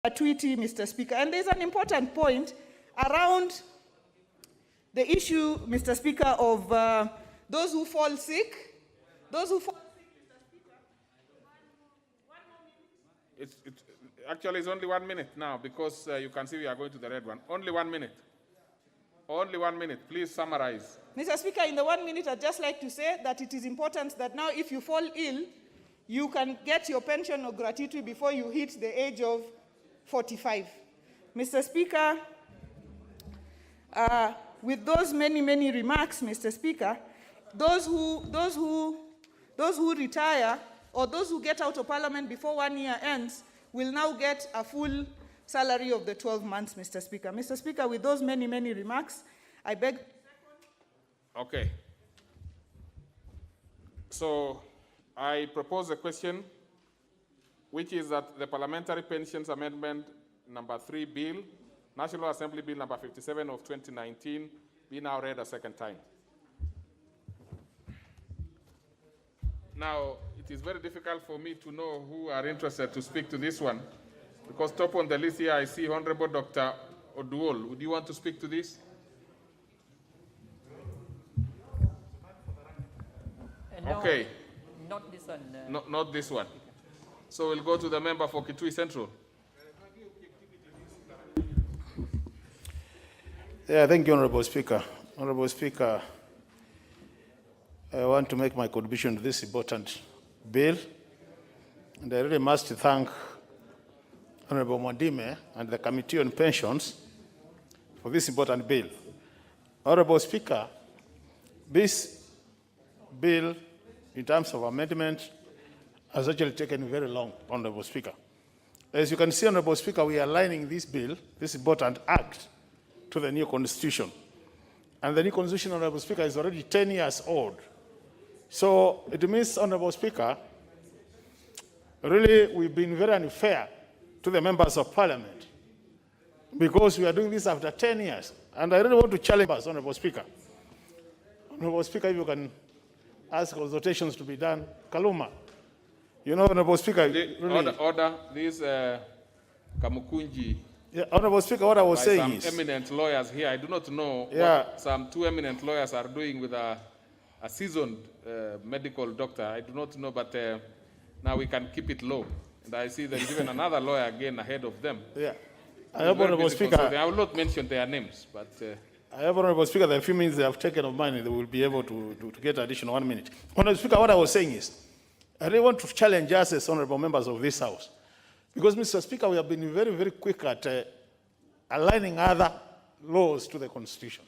gratuity, Mr. Speaker. And there's an important point around the issue, Mr. Speaker, of those who fall sick. Those who fall sick, Mr. Speaker. Actually, it's only 1 minute now because you can see we are going to the red one. Only 1 minute. Only 1 minute. Please summarize. Mr. Speaker, in the 1 minute, I'd just like to say that it is important that now if you fall ill, you can get your pension or gratuity before you hit the age of 45. Mr. Speaker, with those many remarks, Mr. Speaker, those who retire or those who get out of Parliament before 1 year ends will now get a full salary of the 12 months, Mr. Speaker. Mr. Speaker, with those many remarks, I beg. Okay. So I propose a question, which is that the Parliamentary Pensions Amendment number 3 Bill, National Assembly Bill number 57 of 2019, be now read a second time. Now, it is very difficult for me to know who are interested to speak to this one, because top on the list here I see Honorable Dr. Oduol. Would you want to speak to this? No, okay. Not this one. Not this one. So we'll go to the member for Kitui Central. Yeah, thank you, Honorable Speaker. Honorable Speaker, I want to make my contribution to this important bill. And I really must thank Honorable Mwandime and the Committee on Pensions for this important bill. Honorable Speaker, this bill, in terms of amendment, has actually taken very long, Honorable Speaker. As you can see, Honorable Speaker, we are aligning this bill, this important act, to the new constitution. And the new constitution, Honorable Speaker, is already 10 years old. So it means, Honorable Speaker, really we've been very unfair to the members of Parliament because we are doing this after 10 years. And I really want to challenge us, Honorable Speaker. Honorable Speaker, if you can ask consultations to be done. Kaluma, you know, Honorable Speaker. Really, order. This Kamukunji. Yeah, Honorable Speaker, what I was saying is, some eminent lawyers here. I do not know what some 2 eminent lawyers are doing with a seasoned medical doctor. I do not know, but now we can keep it low. And I see there is even another lawyer again ahead of them. Yeah. I hope, Honorable Speaker, I will not mention their names, but. I have, Honorable Speaker, the few minutes they have taken of mine, they will be able to get additional 1 minute. Honorable Speaker, what I was saying is, I really want to challenge us as honorable members of this House. Because, Mr. Speaker, we have been very quick at aligning other laws to the Constitution.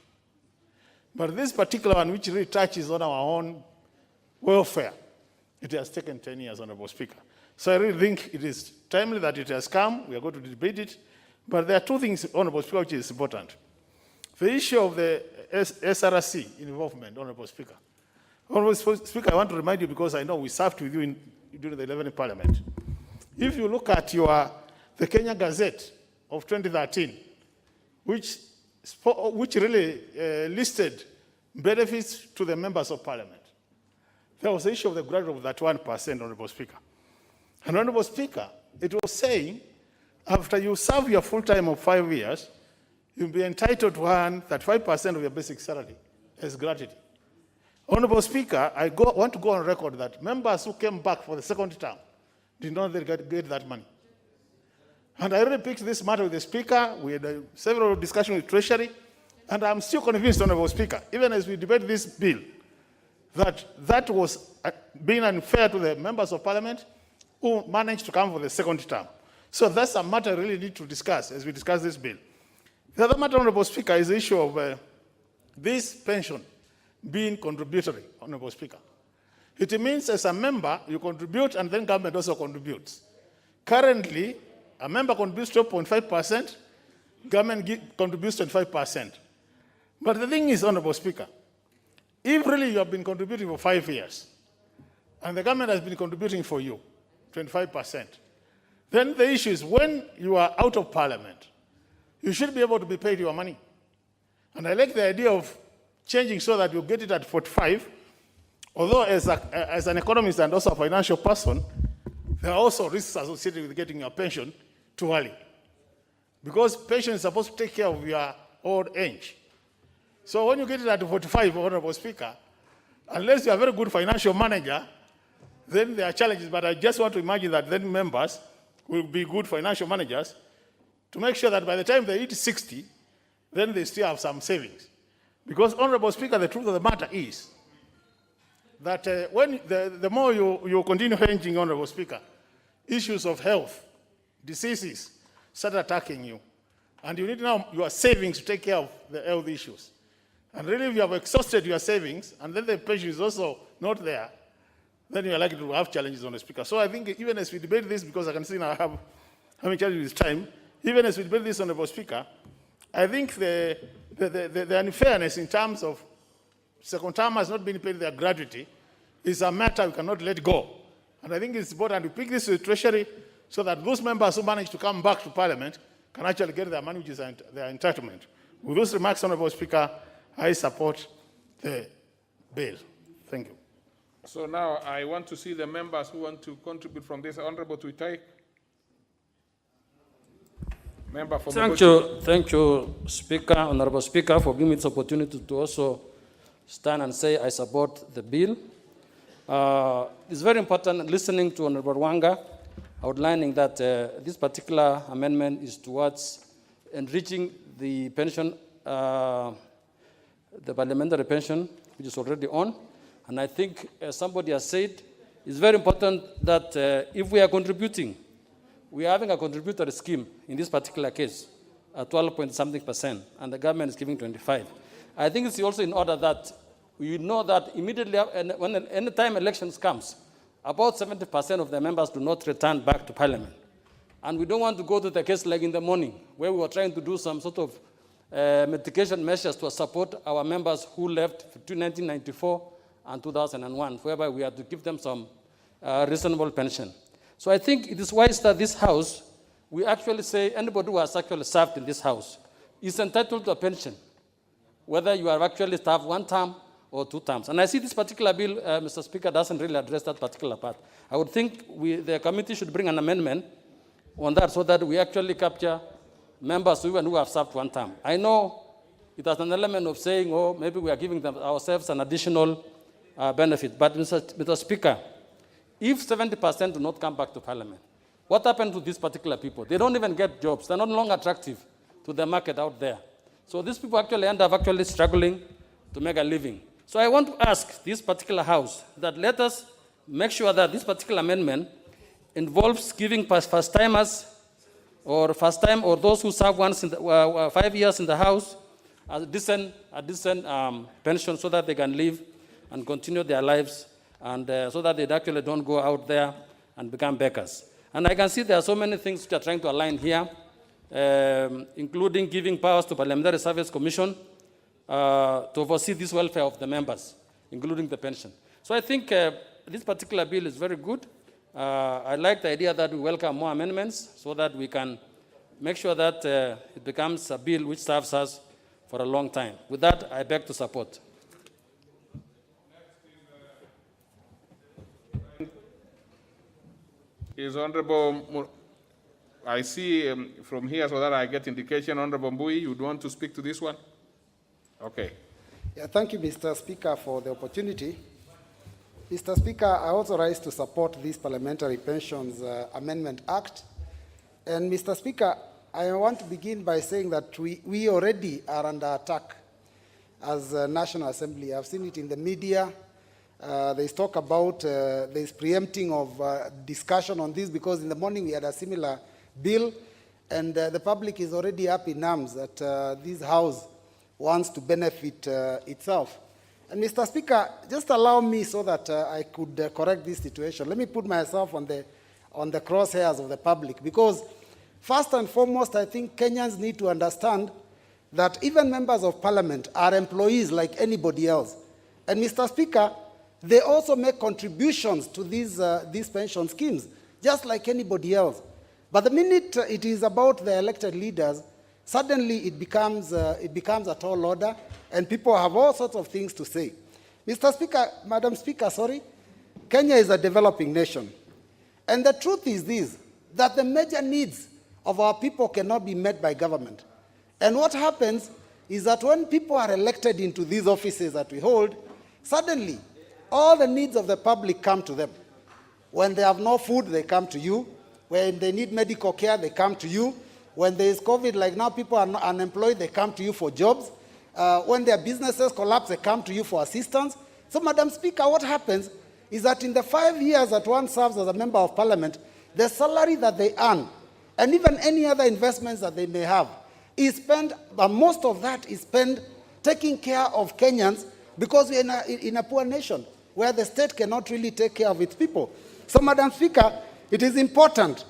But this particular one, which really touches on our own welfare, it has taken 10 years, Honorable Speaker. So I really think it is timely that it has come. We are going to debate it. But there are two things, Honorable Speaker, which is important. The issue of the SRC involvement, Honorable Speaker. Honorable Speaker, I want to remind you, because I know we served with you during the 11th Parliament. If you look at the Kenya Gazette of 2013, which really listed benefits to the members of Parliament, there was the issue of the grant of that 1%, Honorable Speaker. And Honorable Speaker, it was saying, after you serve your full time of 5 years, you'll be entitled to earn 35% of your basic salary as gratuity. Honorable Speaker, I want to go on record that members who came back for the second term did not get that money. And I really picked this matter with the Speaker. We had several discussions with Treasury, and I'm still convinced, Honorable Speaker, even as we debate this bill, that was being unfair to the members of Parliament who managed to come for the second term. So that's a matter we really need to discuss as we discuss this bill. The other matter, Honorable Speaker, is the issue of this pension being contributory, Honorable Speaker. It means as a member, you contribute and then government also contributes. Currently, a member contributes 12.5%, government contributes 25%. But the thing is, Honorable Speaker, if really you have been contributing for 5 years, and the government has been contributing for you 25%, then the issue is when you are out of Parliament, you should be able to be paid your money. And I like the idea of changing so that you get it at 45, although as an economist and also a financial person, there are also risks associated with getting your pension too early. because pension is supposed to take care of your old age. So when you get it at 45, Honorable Speaker, unless you are a very good financial manager, then there are challenges. But I just want to imagine that then members will be good financial managers to make sure that by the time they hit 60, then they still have some savings. Because, Honorable Speaker, the truth of the matter is that when the more you continue hanging, Honorable Speaker, issues of health, diseases start attacking you. And you need now your savings to take care of the health issues. And really, if you have exhausted your savings, and then the pension is also not there, then you are likely to have challenges on the Speaker. So I think even as we debate this, because I can see now how many challenges with time, even as we debate this, Honorable Speaker, I think the unfairness in terms of second termers not being paid their gratuity is a matter we cannot let go. And I think it's important to pick this to the Treasury so that those members who manage to come back to Parliament can actually get their money, which is their entitlement. With those remarks, Honorable Speaker, I support the bill. Thank you. So now I want to see the members who want to contribute from this. Honorable Tuitai. Member for Thank you, Speaker, Honorable Speaker, for giving me this opportunity to also stand and say I support the bill. It's very important listening to Honorable Wanga outlining that this particular amendment is towards enriching the pension, the parliamentary pension, which is already on. And I think, as somebody has said, it's very important that if we are contributing, we are having a contributory scheme in this particular case, 12-point-something%, and the government is giving 25%. I think it's also in order that we know that immediately, when any time elections comes, about 70% of the members do not return back to Parliament. And we don't want to go to the case like in the morning, where we were trying to do some sort of mitigation measures to support our members who left between 1994 and 2001, whereby we had to give them some reasonable pension. So I think it is wise that this House, we actually say anybody who has actually served in this House is entitled to a pension, whether you have actually served 1 term or 2 terms. And I see this particular bill, Mr. Speaker, doesn't really address that particular part. I would think the committee should bring an amendment on that so that we actually capture members even who have served 1 term. I know it has an element of saying, oh, maybe we are giving ourselves an additional benefit. But Mr. Speaker, if 70% do not come back to Parliament, what happened to these particular people? They don't even get jobs. They're no longer attractive to the market out there. So these people actually end up actually struggling to make a living. So I want to ask this particular House that let us make sure that this particular amendment involves giving first-timers or first-time or those who serve once in 5 years in the House a decent pension so that they can live and continue their lives, and so that they actually don't go out there and become beggars. And I can see there are so many things which are trying to align here, including giving powers to Parliamentary Service Commission to oversee this welfare of the members, including the pension. So I think this particular bill is very good. I like the idea that we welcome more amendments so that we can make sure that it becomes a bill which serves us for a long time. With that, I beg to support. Is Honorable, I see from here so that I get indication, Honorable Mbui, you'd want to speak to this one? Okay. Yeah, thank you, Mr. Speaker, for the opportunity. Mr. Speaker, I also rise to support this Parliamentary Pensions Amendment Act. And Mr. Speaker, I want to begin by saying that we already are under attack as a National Assembly. I've seen it in the media. There's talk about, there's preempting of discussion on this because in the morning we had a similar bill, and the public is already up in arms that this House wants to benefit itself. And Mr. Speaker, just allow me so that I could correct this situation. Let me put myself on the crosshairs of the public, because first and foremost, I think Kenyans need to understand that even members of Parliament are employees like anybody else. And Mr. Speaker, they also make contributions to these pension schemes, just like anybody else. But the minute it is about the elected leaders, suddenly it becomes a tall order, and people have all sorts of things to say. Mr. Speaker, Madam Speaker, sorry, Kenya is a developing nation. And the truth is this, that the major needs of our people cannot be met by government. And what happens is that when people are elected into these offices that we hold, suddenly all the needs of the public come to them. When they have no food, they come to you. When they need medical care, they come to you. When there is COVID, like now people are unemployed, they come to you for jobs. When their businesses collapse, they come to you for assistance. So, Madam Speaker, what happens is that in the 5 years that one serves as a member of parliament, the salary that they earn, and even any other investments that they may have, is spent, most of that is spent taking care of Kenyans, because we're in a poor nation where the state cannot really take care of its people. So, Madam Speaker, it is important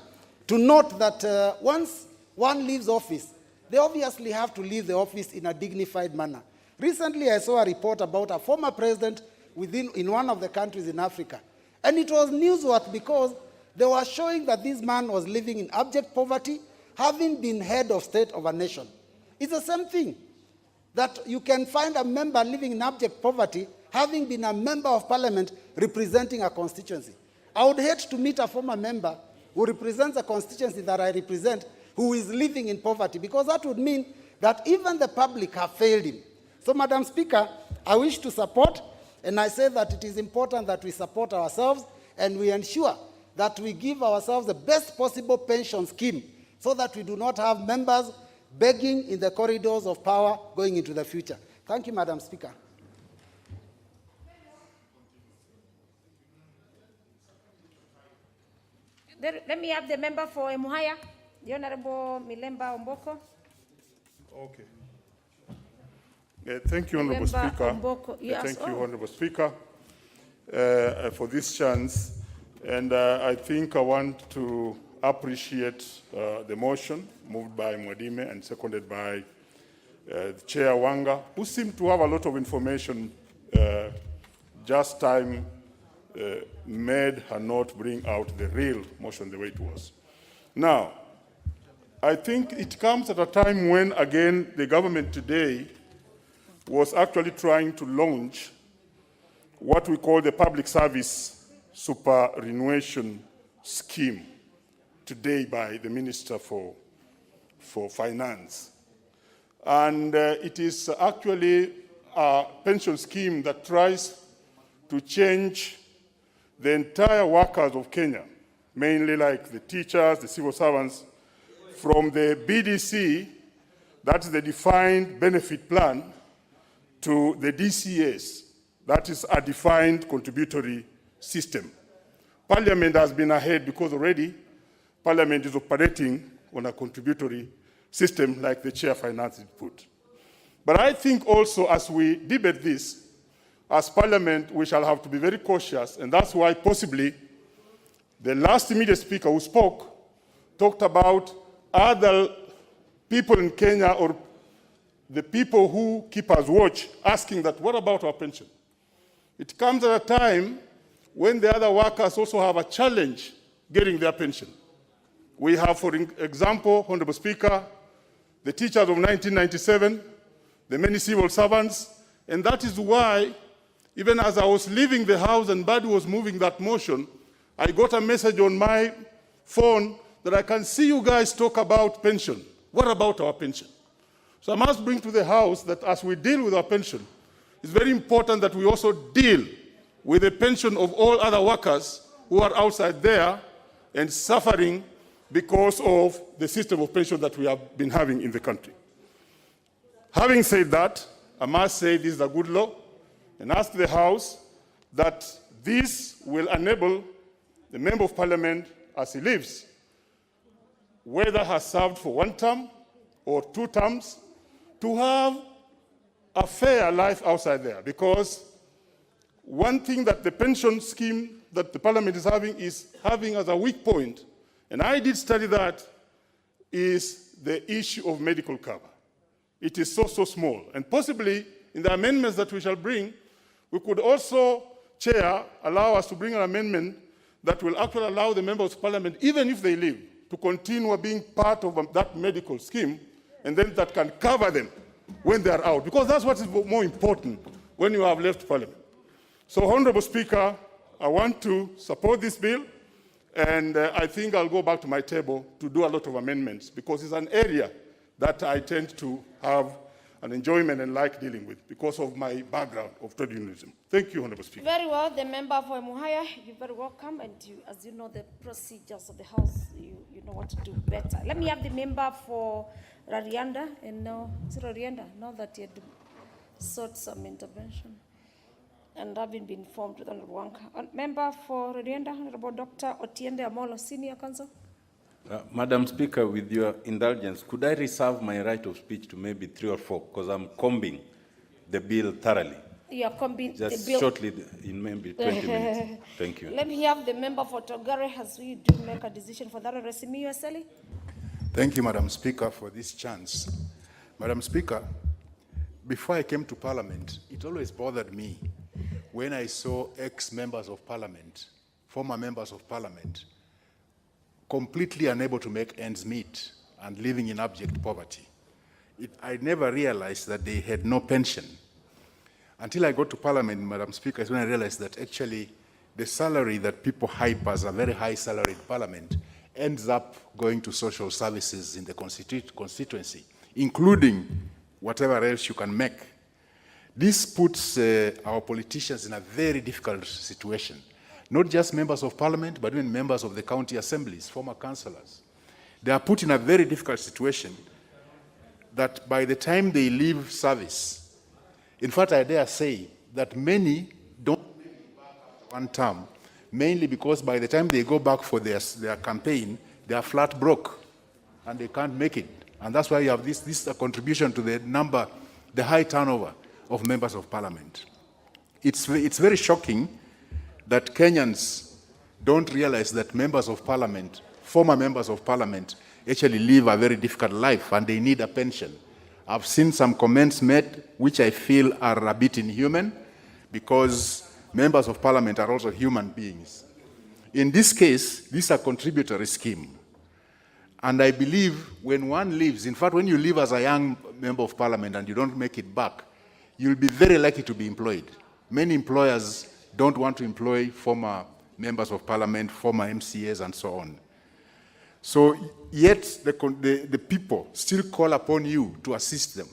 to note that once one leaves office, they obviously have to leave the office in a dignified manner. Recently, I saw a report about a former president in one of the countries in Africa. And it was newsworthy because they were showing that this man was living in abject poverty, having been head of state of a nation. It's the same thing, that you can find a member living in abject poverty, having been a member of parliament representing a constituency. I would hate to meet a former member who represents a constituency that I represent, who is living in poverty, because that would mean that even the public have failed him. So, Madam Speaker, I wish to support, and I say that it is important that we support ourselves and we ensure that we give ourselves the best possible pension scheme so that we do not have members begging in the corridors of power going into the future. Thank you, Madam Speaker. Let me have the member for Emuhaya, the Honorable Milemba Omboko. Okay. Thank you, Honorable Speaker. Yes. Thank you, Honorable Speaker, for this chance. And I think I want to appreciate the motion moved by Mwadime and seconded by Chair Wanga, who seemed to have a lot of information. Just time made her not bring out the real motion the way it was. Now, I think it comes at a time when, again, the government today was actually trying to launch what we call the public service superannuation scheme today by the Minister for Finance. And it is actually a pension scheme that tries to change the entire workers of Kenya, mainly like the teachers, the civil servants, from the BDC, that's the defined benefit plan, to the DCS, that is a defined contributory system. Parliament has been ahead because already Parliament is operating on a contributory system like the Chair Finance did put. But I think also as we debate this, as Parliament, we shall have to be very cautious, and that's why possibly the last immediate speaker who spoke talked about other people in Kenya or the people who keep us watch asking that, what about our pension? It comes at a time when the other workers also have a challenge getting their pension. We have, for example, Honorable Speaker, the teachers of 1997, the many civil servants, and that is why, even as I was leaving the House and Badu was moving that motion, I got a message on my phone that I can see you guys talk about pension. What about our pension? So I must bring to the House that as we deal with our pension, it's very important that we also deal with the pension of all other workers who are outside there and suffering because of the system of pension that we have been having in the country. Having said that, I must say this is a good law and ask the House that this will enable the Member of Parliament as he lives, whether has served for 1 term or 2 terms, to have a fair life outside there. Because one thing that the pension scheme that the Parliament is having as a weak point, and I did study that, is the issue of medical cover. It is so small. And possibly in the amendments that we shall bring, we could also, Chair, allow us to bring an amendment that will actually allow the members of Parliament, even if they leave, to continue being part of that medical scheme, and then that can cover them when they are out, because that's what is more important when you have left Parliament. So, Honorable Speaker, I want to support this bill, And I think I'll go back to my table to do a lot of amendments because it's an area that I tend to have an enjoyment and like dealing with because of my background of trade unionism. Thank you, Honorable Speaker. Very well, the member for Muhaya, you're very welcome, and as you know the procedures of the House, you know what to do better. Let me have the member for Rarianda, and now, is it Rarianda? Now that you had sought some intervention, and having been informed with Honorable Wanka. Member for Rarianda, Honorable Dr. Otiende Amolo, Senior Counsel. Madam Speaker, with your indulgence, could I reserve my right of speech to maybe 3 or 4, because I'm combing the bill thoroughly. You are combing the Just bill. shortly, in maybe 20 minutes. Thank you. Let me have the member for Togare as we do make a decision for that. Resimi Aseli. Thank you, Madam Speaker, for this chance. Madam Speaker, before I came to Parliament, it always bothered me when I saw ex-members of Parliament, former members of Parliament, completely unable to make ends meet and living in abject poverty. I never realized that they had no pension. Until I got to Parliament, Madam Speaker, is when I realized that actually the salary that people hype as a very high salary in Parliament ends up going to social services in the constituency, including whatever else you can make. This puts our politicians in a very difficult situation. Not just members of Parliament, but even members of the county assemblies, former councillors. They are put in a very difficult situation that by the time they leave service, in fact, I dare say that many don't make it back after one term, mainly because by the time they go back for their campaign, they are flat broke and they can't make it. And that's why you have this contribution to the high turnover of members of Parliament. It's very shocking that Kenyans don't realize that members of Parliament, former members of Parliament, actually live a very difficult life and they need a pension. I've seen some comments made which I feel are a bit inhuman because members of Parliament are also human beings. In this case, this is a contributory scheme. And I believe when one leaves, in fact, when you leave as a young member of Parliament and you don't make it back, you'll be very likely to be employed. Many employers don't want to employ former members of Parliament, former MCAs, and so on. So yet the people still call upon you to assist them.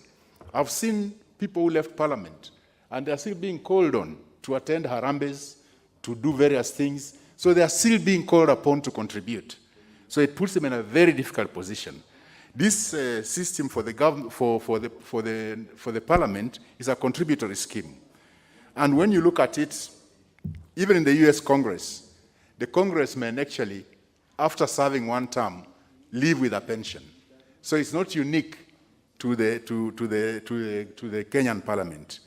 I've seen people who left Parliament, and they're still being called on to attend harambes, to do various things. So they are still being called upon to contribute. So it puts them in a very difficult position. This system for the Parliament is a contributory scheme. And when you look at it, even in the US Congress, the congressmen actually, after serving one term, live with a pension. So it's not unique to the Kenyan Parliament.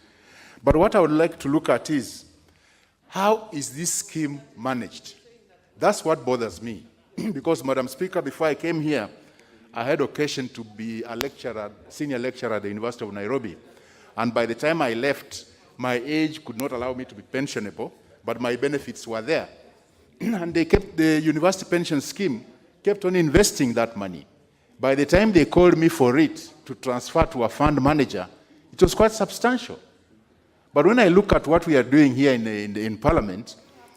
But what I would like to look at is, how is this scheme managed? That's what bothers me. Because, Madam Speaker, before I came here, I had occasion to be a lecturer, senior lecturer at the University of Nairobi. And by the time I left, my age could not allow me to be pensionable, but my benefits were there. And the university pension scheme kept on investing that money. By the time they called me for it to transfer to a fund manager, it was quite substantial. But when I look at what we are doing here in Parliament,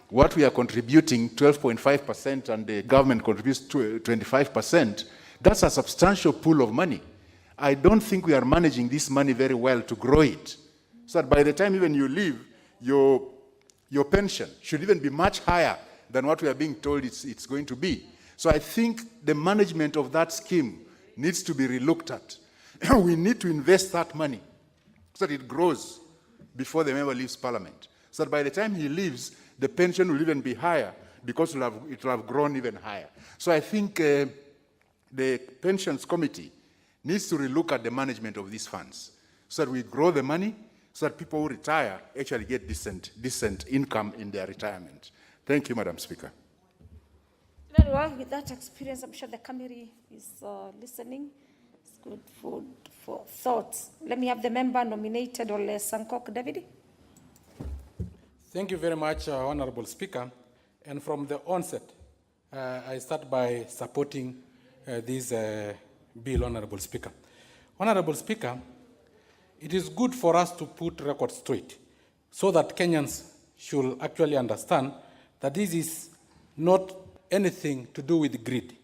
what we are contributing, 12.5%, and the government contributes 25%, that's a substantial pool of money. I don't think we are managing this money very well to grow it. So that by the time even you leave, your pension should even be much higher than what we are being told it's going to be. So I think the management of that scheme needs to be relooked at. We need to invest that money so that it grows before the member leaves Parliament. So that by the time he leaves, the pension will even be higher because it will have grown even higher. So I think the Pensions Committee needs to relook at the management of these funds so that we grow the money so that people who retire actually get decent income in their retirement. Thank you, Madam Speaker. Very well, with that experience, I'm sure the committee is listening. It's good food for thoughts. Let me have the member nominated, Ole Sankok David. Thank you very much, Honorable Speaker. And from the onset, I start by supporting this bill, Honorable Speaker. Honorable Speaker, it is good for us to put records straight so that Kenyans should actually understand that this is not anything to do with greed.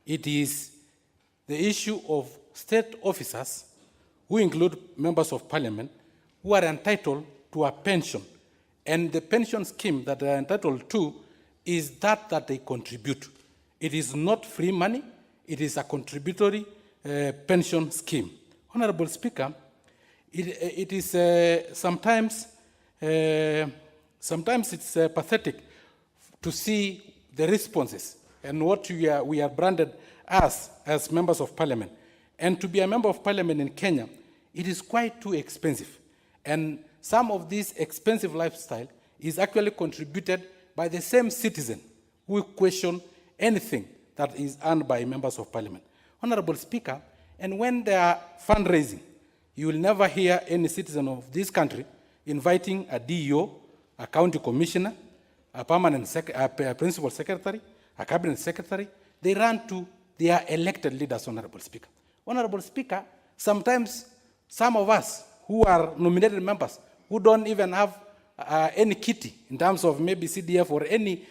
It is the issue of state officers, who include members of parliament, who are entitled to a pension. And the pension scheme that they are entitled to is that they contribute. It is not free money, it is a contributory pension scheme. Honorable Speaker, it is sometimes it's pathetic to see the responses and what we are branded as members of parliament. And to be a member of parliament in Kenya, it is quite too expensive. And some of this expensive lifestyle is actually contributed by the same citizen who question anything that is earned by members of parliament. Honorable Speaker, and when they are fundraising, you will never hear any citizen of this country inviting a DEO, a county commissioner, a permanent principal secretary, a cabinet secretary. They run to their elected leaders, Honorable Speaker. Honorable Speaker, sometimes some of us who are nominated members who don't even have any kitty in terms of maybe CDF or any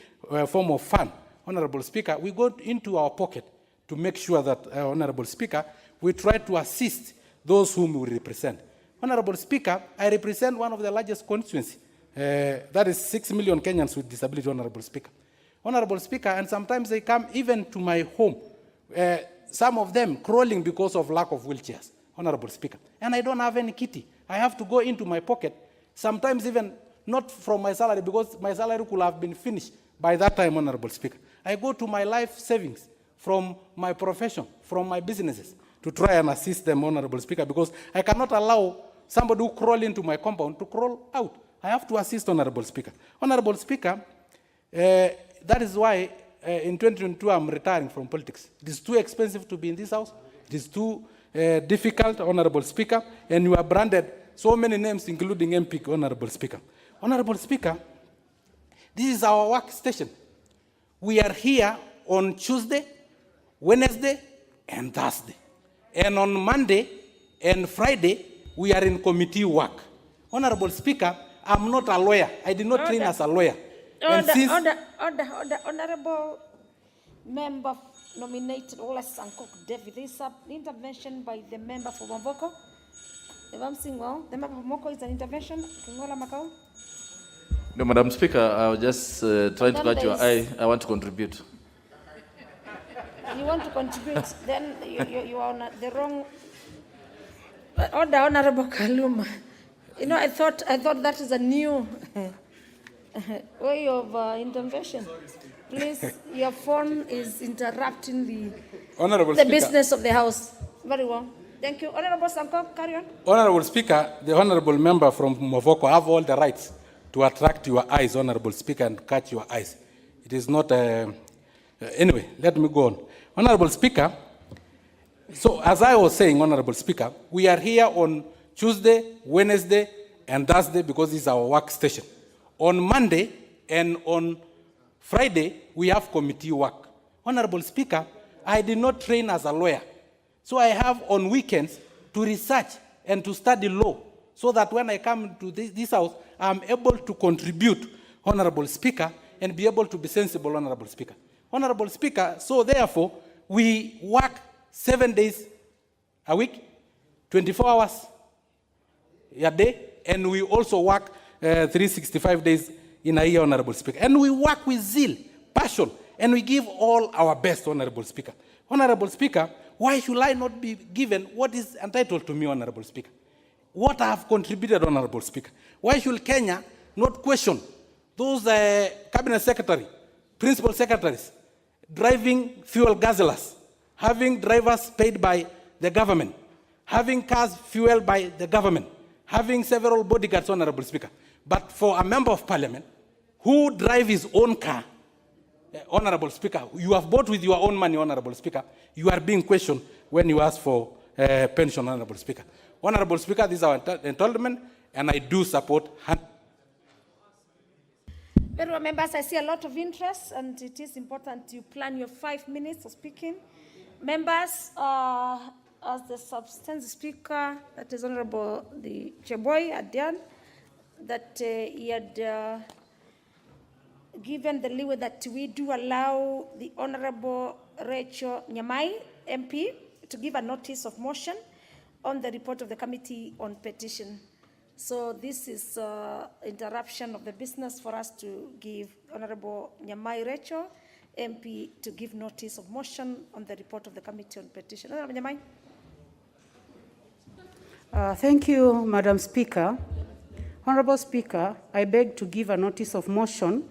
form of fund, Honorable Speaker, we go into our pocket to make sure that, Honorable Speaker, we try to assist those whom we represent. Honorable Speaker, I represent one of the largest constituencies. That is 6 million Kenyans with disability, Honorable Speaker. Honorable Speaker, and sometimes they come even to my home, some of them crawling because of lack of wheelchairs, Honorable Speaker. And I don't have any kitty. I have to go into my pocket, sometimes even not from my salary, because my salary could have been finished by that time, Honorable Speaker. I go to my life savings from my profession, from my businesses, to try and assist them, Honorable Speaker, because I cannot allow somebody who crawl into my compound to crawl out. I have to assist, Honorable Speaker. Honorable Speaker, that is why in 2022 I'm retiring from politics. It is too expensive to be in this house. It is too difficult, Honorable Speaker, and you have branded so many names, including MP, Honorable Speaker. Honorable Speaker, this is our workstation. We are here on Tuesday, Wednesday, and Thursday. And on Monday and Friday, we are in committee work. Honorable Speaker, I'm not a lawyer. I did not train as a lawyer. Order. Honorable member nominated Ola Sankok David. There is an intervention by the member for Mavoko. If I'm saying well, the member for Mavoko is an intervention. Kingola Makau. No, Madam Speaker, I was just trying to catch your eye. I want to contribute. You want to contribute, then you are on the wrong order, Honorable Kaluma. You know, I thought that is a new way of intervention. Please, your phone is interrupting the business of the House. Very well. Thank you. Honorable Sanko, carry on. Honorable Speaker, the honorable member from Mavoko have all the rights to attract your eyes, Honorable Speaker, and catch your eyes. It is not... anyway, let me go on. Honorable Speaker, so as I was saying, Honorable Speaker, we are here on Tuesday, Wednesday, and Thursday because this is our workstation. On Monday and on Friday, we have committee work. Honorable Speaker, I did not train as a lawyer. So I have on weekends to research and to study law so that when I come to this house, I'm able to contribute, Honorable Speaker, and be able to be sensible, Honorable Speaker. Honorable Speaker, so therefore, we work 7 days a week, 24 hours a day, and we also work 365 days in a year, Honorable Speaker. And we work with zeal, passion, and we give all our best, Honorable Speaker. Honorable Speaker, why should I not be given what is entitled to me, Honorable Speaker? What I have contributed, Honorable Speaker? Why should Kenya not question those cabinet secretary, principal secretaries, driving fuel guzzlers, having drivers paid by the government, having cars fueled by the government, having several bodyguards, Honorable Speaker. But for a member of parliament who drive his own car, Honorable Speaker, you have bought with your own money, Honorable Speaker, you are being questioned when you ask for pension, Honorable Speaker. Honorable Speaker, this is our entitlement, and I do support. Very well, members, I see a lot of interest, and it is important you plan your 5 minutes of speaking. Members, as the substantive speaker, that is Honorable the Cheboy Adian, that he had given the leeway that we do allow the Honorable Rachel Nyamai, MP, to give a notice of motion on the report of the Committee on Petition. So this is interruption of the business for us to give Honorable Nyamai Rachel, MP, to give notice of motion on the report of the Committee on Petition. Honorable Nyamai. Thank you, Madam Speaker. Honorable Speaker, I beg to give a notice of motion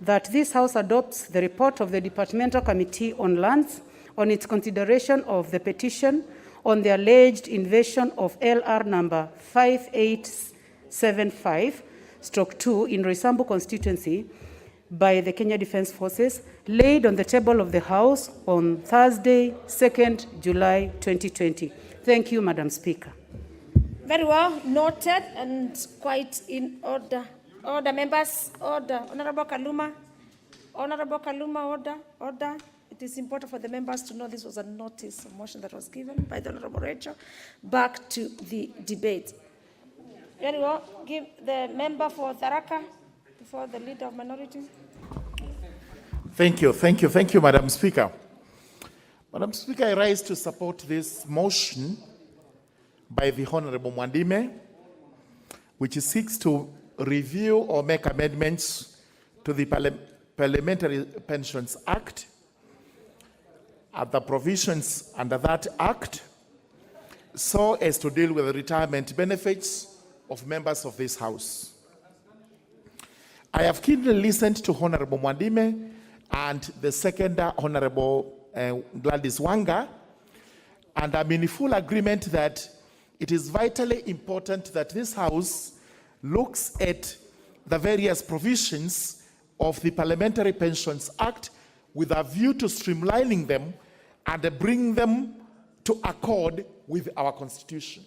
that this House adopts the report of the Departmental Committee on Lands on its consideration of the petition on the alleged invasion of LR number 5875/2 in Roysambu constituency by the Kenya Defence Forces, laid on the table of the House on Thursday, 2nd July 2020. Thank you, Madam Speaker. Very well noted and quite in order. Order, members, order. Honorable Kaluma, order. It is important for the members to know this was a notice of motion that was given by the Honorable Rachel. Back to the debate. Very well, give the member for Tharaka before the leader of minority. Thank you, Madam Speaker. Madam Speaker, I rise to support this motion by the Honorable Mwandime, which seeks to review or make amendments to the Parliamentary Pensions Act and the provisions under that act so as to deal with the retirement benefits of members of this House. I have keenly listened to Honorable Mwandime and the second Honorable Gladys Wanga, and I'm in full agreement that it is vitally important that this House looks at the various provisions of the Parliamentary Pensions Act with a view to streamlining them and bring them to accord with our Constitution.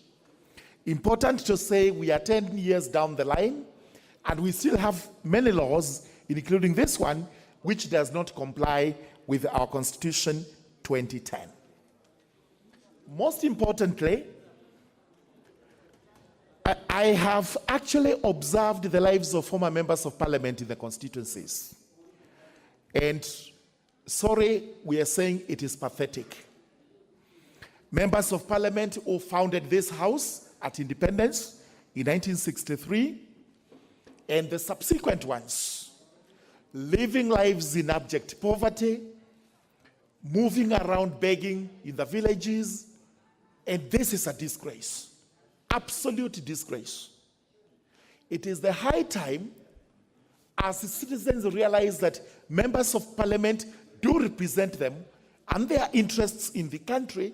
Important to say we are 10 years down the line and we still have many laws, including this one, which does not comply with our Constitution 2010. Most importantly, I have actually observed the lives of former members of parliament in the constituencies. And sorry, we are saying it is pathetic. Members of parliament who founded this house at independence in 1963, and the subsequent ones, living lives in abject poverty, moving around begging in the villages, and this is a disgrace. Absolute disgrace. It is the high time, as citizens realize that members of parliament do represent them and their interests in the country,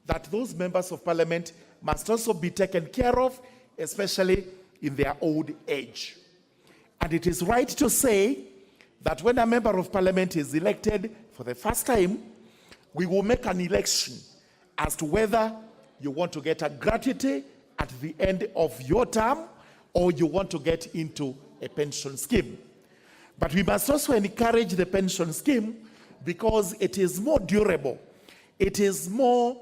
that those members of parliament must also be taken care of, especially in their old age. And it is right to say that when a member of parliament is elected for the first time, we will make an election as to whether you want to get a gratuity at the end of your term, or you want to get into a pension scheme. But we must also encourage the pension scheme because it is more durable. It is more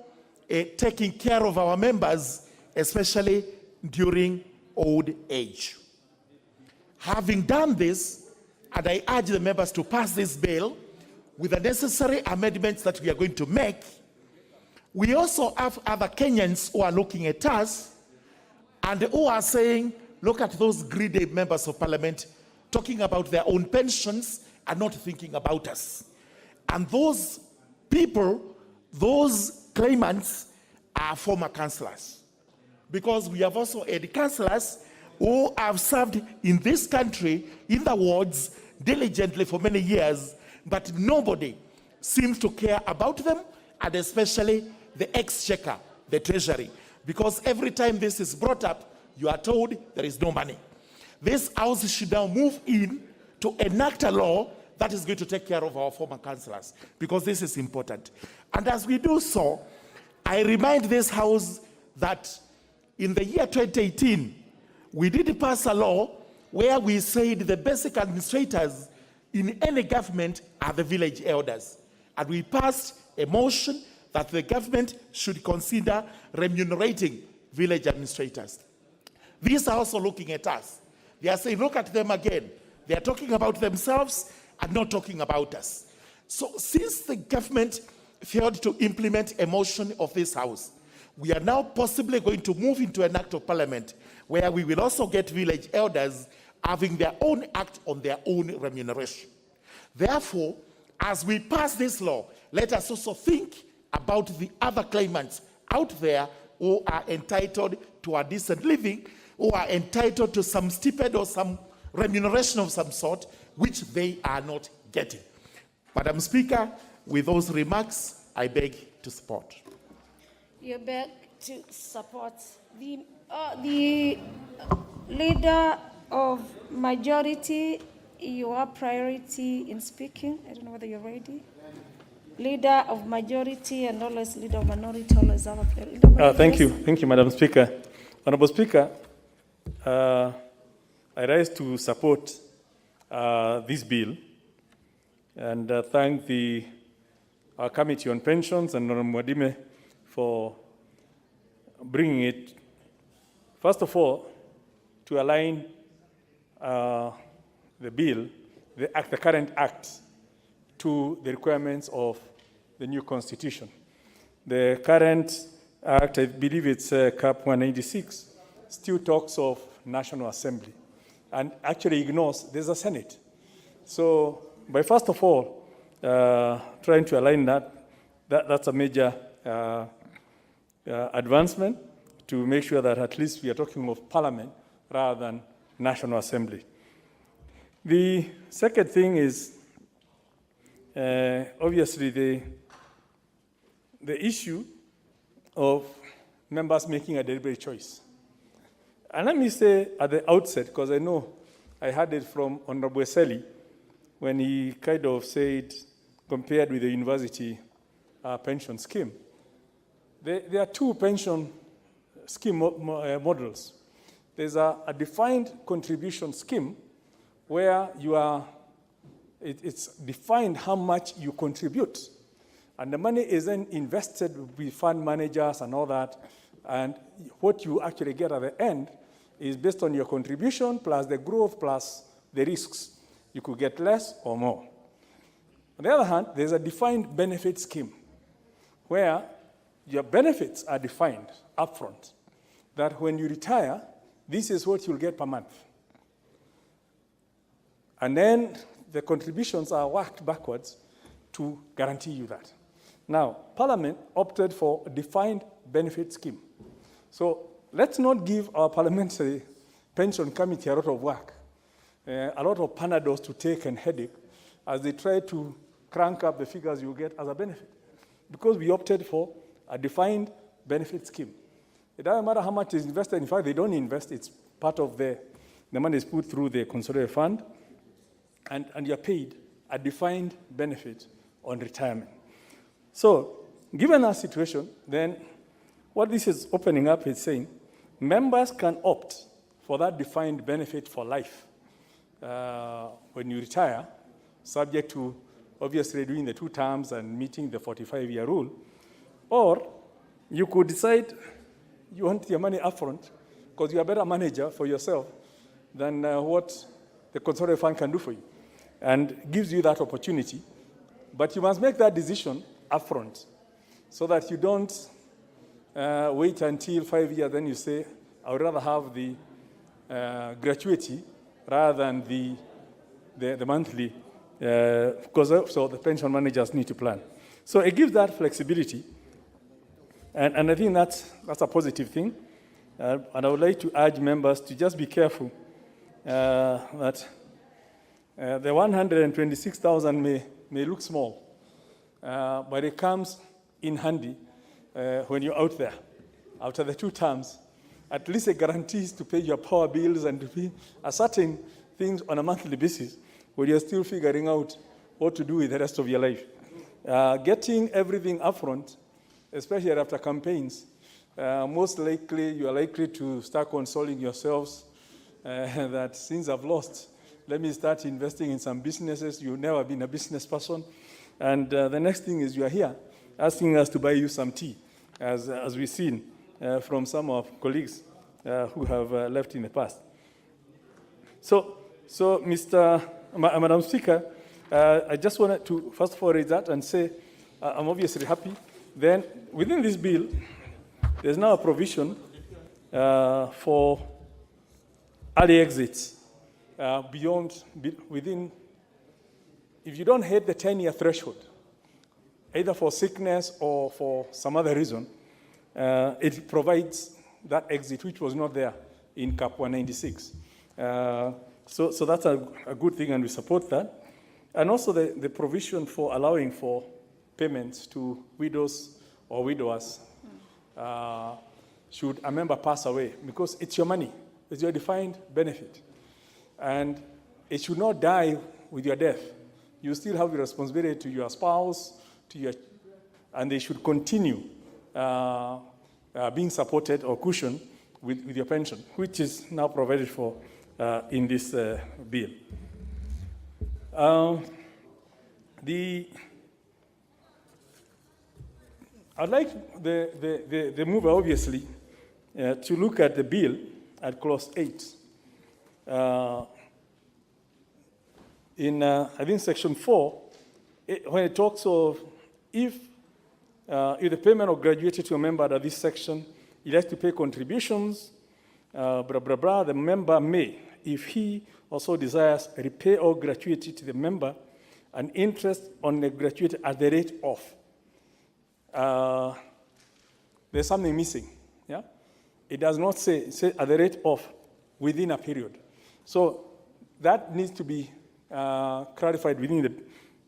taking care of our members, especially during old age. Having done this, and I urge the members to pass this bill with the necessary amendments that we are going to make, we also have other Kenyans who are looking at us and who are saying, look at those greedy members of parliament talking about their own pensions and not thinking about us. And those people, those claimants, are former councillors. Because we have also had councillors who have served in this country, in the wards, diligently for many years, but nobody seems to care about them, and especially the exchequer, the treasury. Because every time this is brought up, you are told there is no money. This house should now move in to enact a law that is going to take care of our former councillors, because this is important. And as we do so, I remind this house that in the year 2018, we did pass a law where we said the basic administrators in any government are the village elders. And we passed a motion that the government should consider remunerating village administrators. These are also looking at us. They are saying, look at them again. They are talking about themselves and not talking about us. So since the government failed to implement a motion of this House, we are now possibly going to move into an act of parliament where we will also get village elders having their own act on their own remuneration. Therefore, as we pass this law, let us also think about the other claimants out there who are entitled to a decent living, who are entitled to some stipend or some remuneration of some sort, which they are not getting. Madam Speaker, with those remarks, I beg to support. You beg to support the leader of majority. Your priority in speaking. I don't know whether you're ready. Leader of majority and always leader of minority, always our priority. Thank you, Madam Speaker. Honorable Speaker, I rise to support this bill and thank our Committee on Pensions and Honorable Mwadime for bringing it, first of all, to align the bill, the current act, to the requirements of the new constitution. The current act, I believe it's Cap 196, still talks of National Assembly and actually ignores there's a Senate. So by first of all, trying to align that's a major advancement to make sure that at least we are talking of Parliament rather than National Assembly. The second thing is obviously the issue of members making a deliberate choice. And let me say at the outset, because I know I heard it from Honorable Eseli when he kind of said, compared with the university pension scheme. There are two pension scheme models. There's a defined contribution scheme where it's defined how much you contribute. And the money is then invested with fund managers and all that. And what you actually get at the end is based on your contribution plus the growth plus the risks. You could get less or more. On the other hand, there's a defined benefit scheme where your benefits are defined upfront, that when you retire, this is what you'll get per month. And then the contributions are worked backwards to guarantee you that. Now, Parliament opted for a defined benefit scheme. So let's not give our parliamentary pension committee a lot of work, a lot of panadols to take and headache as they try to crank up the figures you get as a benefit. Because we opted for a defined benefit scheme. It doesn't matter how much is invested. In fact, they don't invest. It's part of the money is put through the consolidated fund, and you're paid a defined benefit on retirement. So, given our situation, then what this is opening up is saying members can opt for that defined benefit for life when you retire, subject to obviously doing the 2 terms and meeting the 45-year rule, or you could decide you want your money upfront because you're a better manager for yourself than what the consolidated fund can do for you, and gives you that opportunity. But you must make that decision upfront so that you don't wait until 5 years, then you say, I would rather have the gratuity rather than the monthly, because so the pension managers need to plan. So it gives that flexibility, and I think that's a positive thing. And I would like to urge members to just be careful that the 126,000 may look small, but it comes in handy when you're out there. After the 2 terms, at least it guarantees to pay your power bills and to pay a certain things on a monthly basis when you're still figuring out what to do with the rest of your life. Getting everything upfront, especially after campaigns, most likely you are likely to start consoling yourselves that since I've lost, let me start investing in some businesses. You've never been a business person. And the next thing is you are here asking us to buy you some tea, as we've seen from some of our colleagues who have left in the past. So So, Madam Speaker, I just wanted to first of all raise that and say I'm obviously happy. Then, within this bill, there's now a provision for early exits within, if you don't hit the 10-year threshold, either for sickness or for some other reason, it provides that exit, which was not there in CAP 196. So that's a good thing, and we support that. And also the provision for allowing for payments to widows or widowers should a member pass away, because it's your money, it's your defined benefit. And it should not die with your death. You still have the responsibility to your spouse, and they should continue being supported or cushioned with your pension, which is now provided for in this bill. I'd like the mover, obviously, to look at the bill at clause 8. In, I think, section 4, when it talks of if the payment of gratuity to a member under this section, he has to pay contributions, the member may, if he also desires, repay all gratuity to the member and interest on the gratuity at the rate of. There's something missing. Yeah, it does not say at the rate of within a period. So that needs to be clarified within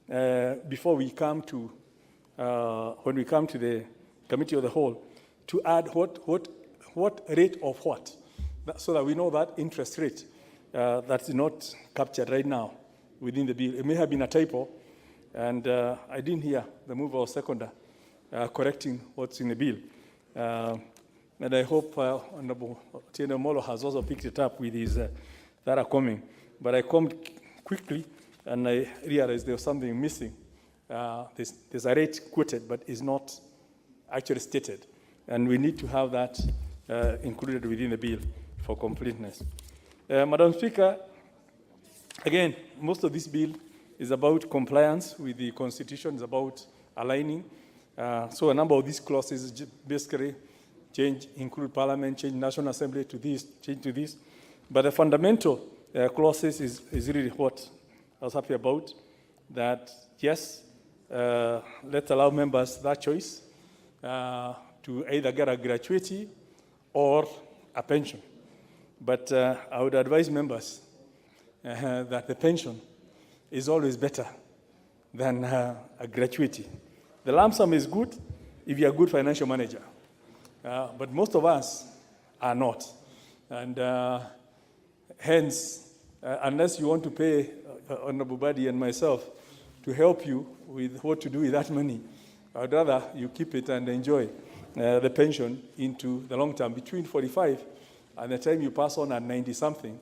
the before we come to when we come to the committee of the whole to add what rate of what, so that we know that interest rate that's not captured right now within the bill. It may have been a typo, and I didn't hear the mover or seconder correcting what's in the bill. And I hope Honorable Tieno Molo has also picked it up with his that are coming. But I come quickly, and I realized there was something missing. There's a rate quoted, but is not actually stated. And we need to have that included within the bill for completeness. Madam Speaker, again, most of this bill is about compliance with the Constitution, it's about aligning. So a number of these clauses basically change, include Parliament, change National Assembly to this, change to this. But the fundamental clauses is really what I was happy about, that yes, let's allow members that choice to either get a gratuity or a pension. But I would advise members that the pension is always better than a gratuity. The lump sum is good if you're a good financial manager, but most of us are not. And hence, unless you want to pay Honorable Badi and myself to help you with what to do with that money, I'd rather you keep it and enjoy the pension into the long term. Between 45 and the time you pass on at 90-something,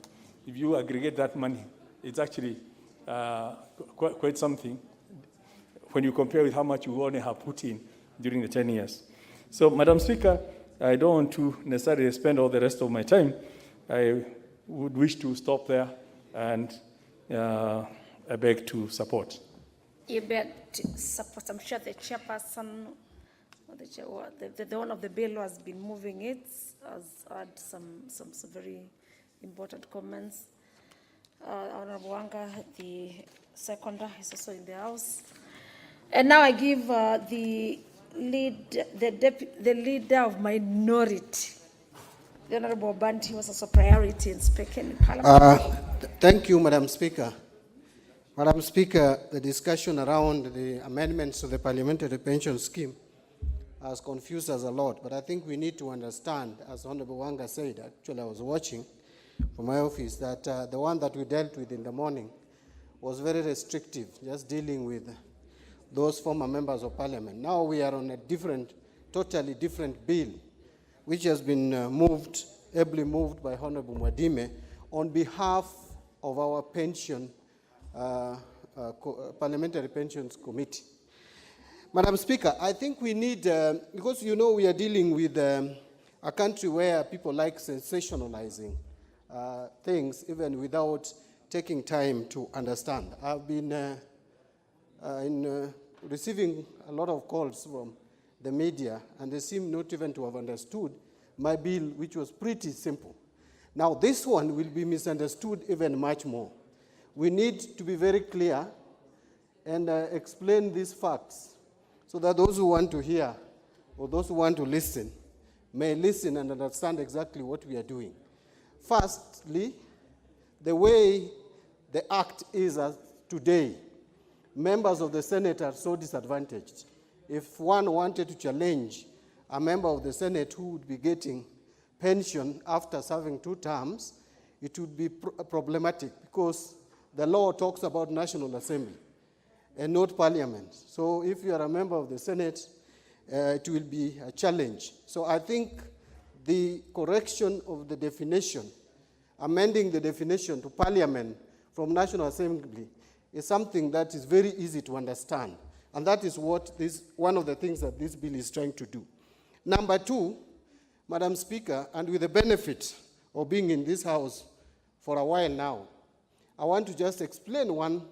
if you aggregate that money, it's actually quite something when you compare with how much you only have put in during the 10 years. So, Madam Speaker, I don't want to necessarily spend all the rest of my time. I would wish to stop there, and I beg to support. You beg to support. I'm sure the chairperson, or the one of the bill has been moving it, has had some very important comments. Honorable Wanga, the seconder, is also in the house. And now I give the leader of minority, the Honorable Banti, was also priority in speaking in Parliament. Thank you, Madam Speaker. Madam Speaker, the discussion around the amendments to the parliamentary pension scheme has confused us a lot, but I think we need to understand, as Honorable Wanga said, actually I was watching from my office, that the one that we dealt with in the morning was very restrictive, just dealing with those former members of parliament. Now we are on a totally different bill, which has been ably moved by Honorable Mwadime on behalf of our Parliamentary Pensions Committee. Madam Speaker, I think we need, because you know we are dealing with a country where people like sensationalizing things even without taking time to understand. I've been receiving a lot of calls from the media, and they seem not even to have understood my bill, which was pretty simple. Now, this one will be misunderstood even much more. We need to be very clear and explain these facts so that those who want to hear or those who want to listen may listen and understand exactly what we are doing. Firstly, the way the act is as today, members of the Senate are so disadvantaged. If one wanted to challenge a member of the Senate who would be getting pension after serving 2 terms, it would be problematic because the law talks about National Assembly and not Parliament. So if you are a member of the Senate, it will be a challenge. So I think the correction of the definition, amending the definition to Parliament from National Assembly, is something that is very easy to understand. And that is what one of the things that this bill is trying to do. Number 2, Madam Speaker, and with the benefit of being in this House for a while now, I want to just explain one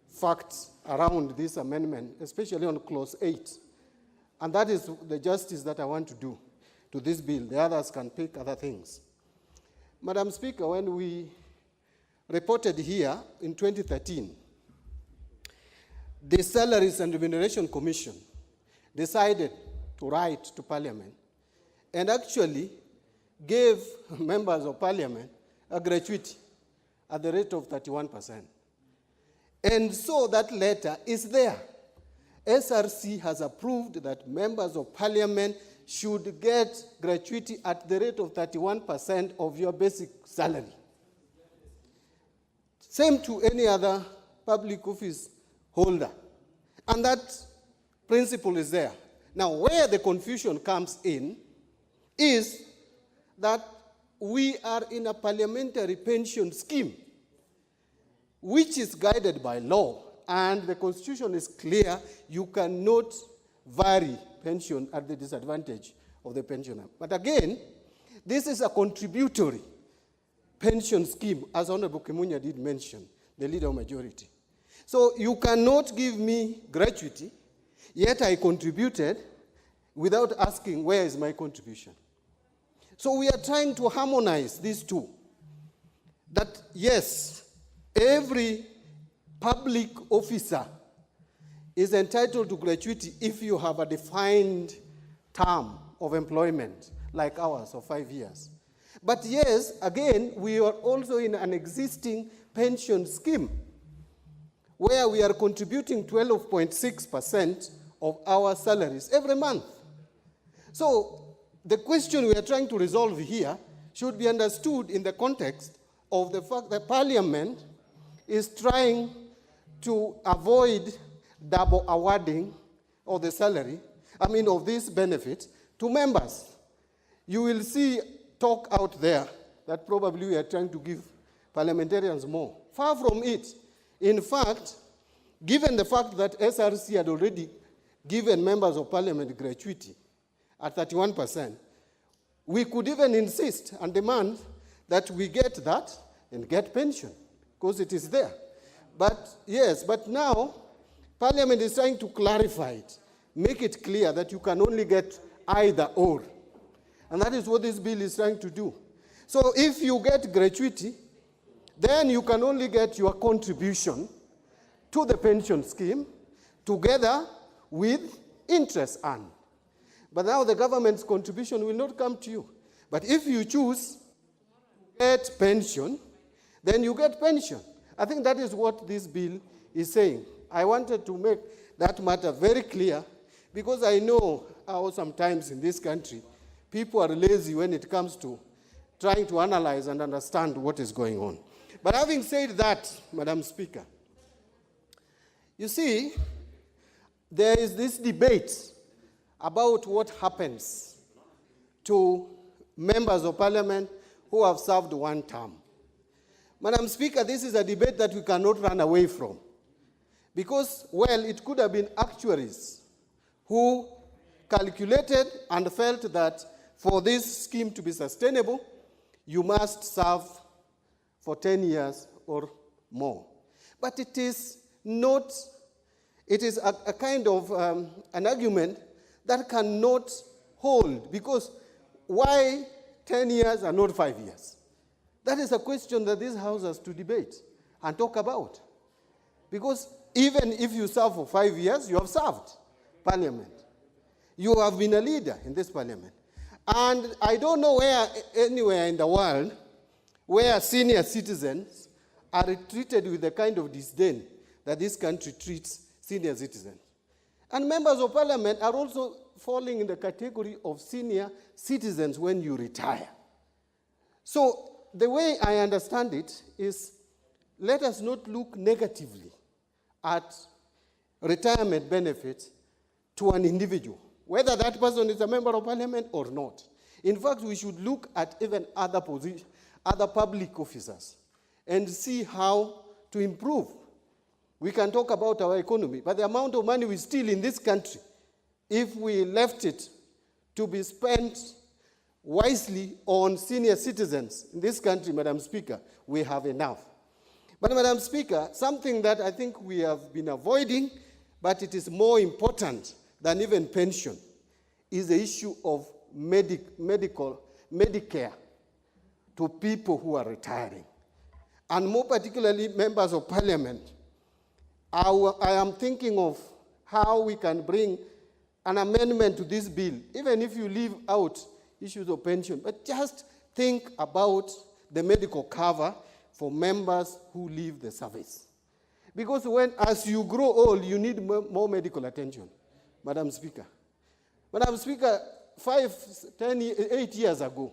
fact around this amendment, especially on Clause 8. And that is the justice that I want to do to this bill. The others can pick other things. Madam Speaker, when we reported here in 2013, the Salaries and Remuneration Commission decided to write to Parliament and actually gave members of Parliament a gratuity at the rate of 31%. And so that letter is there. SRC has approved that members of Parliament should get gratuity at the rate of 31% of your basic salary. Same to any other public office holder. And that principle is there. Now, where the confusion comes in is that we are in a parliamentary pension scheme, which is guided by law, and the Constitution is clear. You cannot vary pension at the disadvantage of the pensioner. But again, this is a contributory pension scheme, as Honorable Kimunya did mention, the leader of majority. So you cannot give me gratuity, yet I contributed without asking where is my contribution. So we are trying to harmonize these two. That yes, every public officer is entitled to gratuity if you have a defined term of employment, like ours, of 5 years. But yes, again, we are also in an existing pension scheme where we are contributing 12.6% of our salaries every month. So the question we are trying to resolve here should be understood in the context of the fact that Parliament is trying to avoid double awarding of the salary, of this benefit to members. You will see talk out there that probably we are trying to give parliamentarians more. Far from it. In fact, given the fact that SRC had already given members of Parliament gratuity at 31%, we could even insist and demand that we get that and get pension, because it is there. But yes, but now Parliament is trying to clarify it, make it clear that you can only get either or. And that is what this bill is trying to do. So if you get gratuity, then you can only get your contribution to the pension scheme together with interest earned. But now the government's contribution will not come to you. But if you choose to get pension, then you get pension. I think that is what this bill is saying. I wanted to make that matter very clear because I know how sometimes in this country people are lazy when it comes to trying to analyze and understand what is going on. But having said that, Madam Speaker, you see, there is this debate about what happens to members of Parliament who have served 1 term. Madam Speaker, this is a debate that we cannot run away from. Because, well, it could have been actuaries who calculated and felt that for this scheme to be sustainable, you must serve for 10 years or more. But it is not, it is a kind of an argument that cannot hold, because why 10 years and not 5 years? That is a question that this House has to debate and talk about. Because even if you serve for 5 years, you have served Parliament. You have been a leader in this Parliament. And I don't know where, anywhere in the world, where senior citizens are treated with the kind of disdain that this country treats senior citizens. And members of Parliament are also falling in the category of senior citizens when you retire. So the way I understand it is, let us not look negatively at retirement benefits to an individual, whether that person is a member of Parliament or not. In fact, we should look at even other public officers and see how to improve. We can talk about our economy, but the amount of money we steal in this country, if we left it to be spent wisely on senior citizens in this country, Madam Speaker, we have enough. But Madam Speaker, something that I think we have been avoiding, but it is more important than even pension, is the issue of Medicare to people who are retiring. And more particularly, members of Parliament. I am thinking of how we can bring an amendment to this bill, even if you leave out issues of pension, but just think about the medical cover for members who leave the service. Because as you grow old, you need more medical attention, Madam Speaker. Madam Speaker, 8 years ago,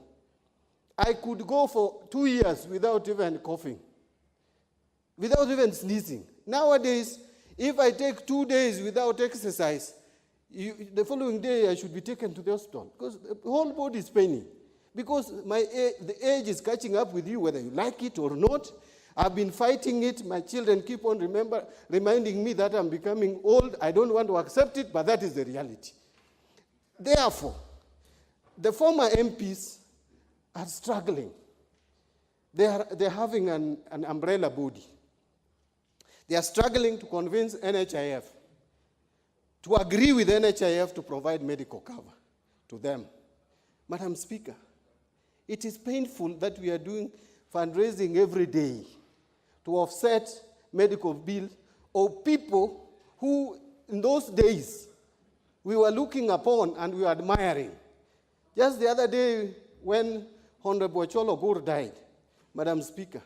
I could go for 2 years without even coughing, without even sneezing. Nowadays, if I take 2 days without exercise, the following day I should be taken to the hospital because the whole body is paining. Because the age is catching up with you, whether you like it or not. I've been fighting it. My children keep on reminding me that I'm becoming old. I don't want to accept it, but that is the reality. Therefore, the former MPs are struggling. They're having an umbrella body. They are struggling to convince NHIF to agree with NHIF to provide medical cover to them. Madam Speaker, it is painful that we are doing fundraising every day to offset medical bills of people who, in those days, we were looking upon and we were admiring. Just the other day, when Honorable Cholo Gur died, Madam Speaker,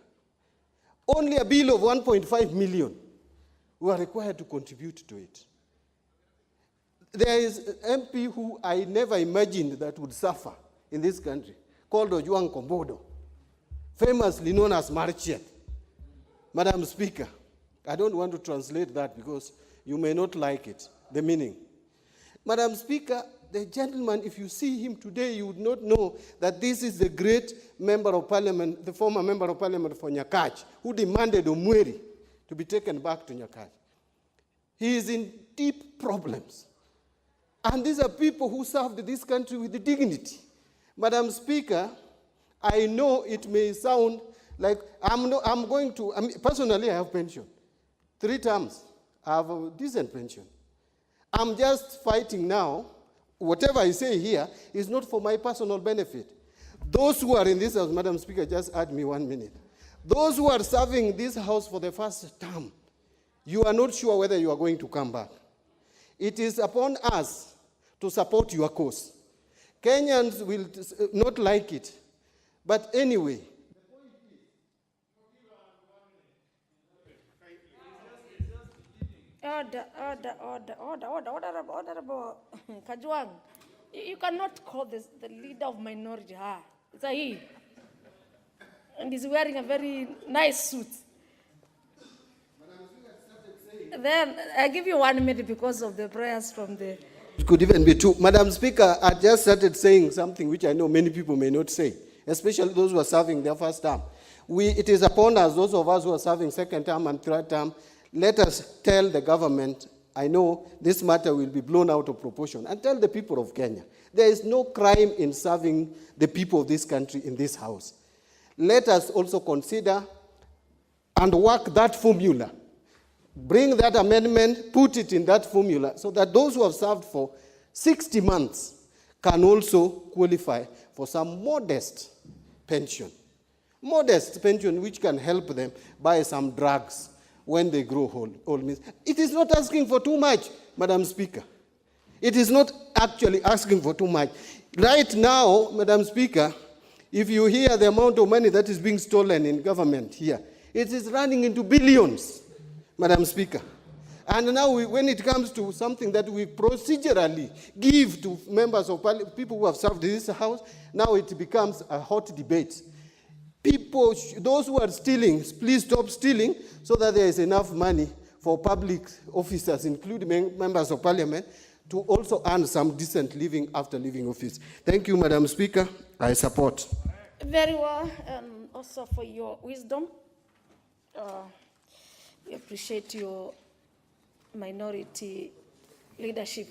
only a bill of 1.5 million we are required to contribute to it. There is an MP who I never imagined that would suffer in this country, called Ojuang Kombodo, famously known as Marchet. Madam Speaker, I don't want to translate that because you may not like it, the meaning. Madam Speaker, the gentleman, if you see him today, you would not know that this is the great member of Parliament, the former member of Parliament for Nyakach, who demanded Omweri to be taken back to Nyakach. He is in deep problems. And these are people who served this country with dignity. Madam Speaker, I know it may sound like personally I have pension. 3 terms, I have a decent pension. I'm just fighting now. Whatever I say here is not for my personal benefit. Those who are in this house, Madam Speaker, just add me 1 minute. Those who are serving this house for the first term, you are not sure whether you are going to come back. It is upon us to support your cause. Kenyans will not like it. But anyway. Order, Kajwang. You cannot call this the leader of minority. It's a he. And he's wearing a very nice suit. Then I give you 1 minute because of the prayers from the... It could even be 2. Madam Speaker, I just started saying something which I know many people may not say, especially those who are serving their first term. It is upon us, those of us who are serving second term and third term, let us tell the government, I know this matter will be blown out of proportion, and tell the people of Kenya, there is no crime in serving the people of this country in this house. Let us also consider and work that formula. Bring that amendment, put it in that formula, so that those who have served for 60 months can also qualify for some modest pension. Modest pension which can help them buy some drugs when they grow old. Means it is not asking for too much, Madam Speaker. It is not actually asking for too much. Right now, Madam Speaker, if you hear the amount of money that is being stolen in government here, it is running into billions, Madam Speaker. And now when it comes to something that we procedurally give to members of parliament, people who have served in this house, now it becomes a hot debate. People, those who are stealing, please stop stealing so that there is enough money for public officers, including members of parliament, to also earn some decent living after leaving office. Thank you, Madam Speaker. I support. Very well, and also for your wisdom. We appreciate your minority leadership.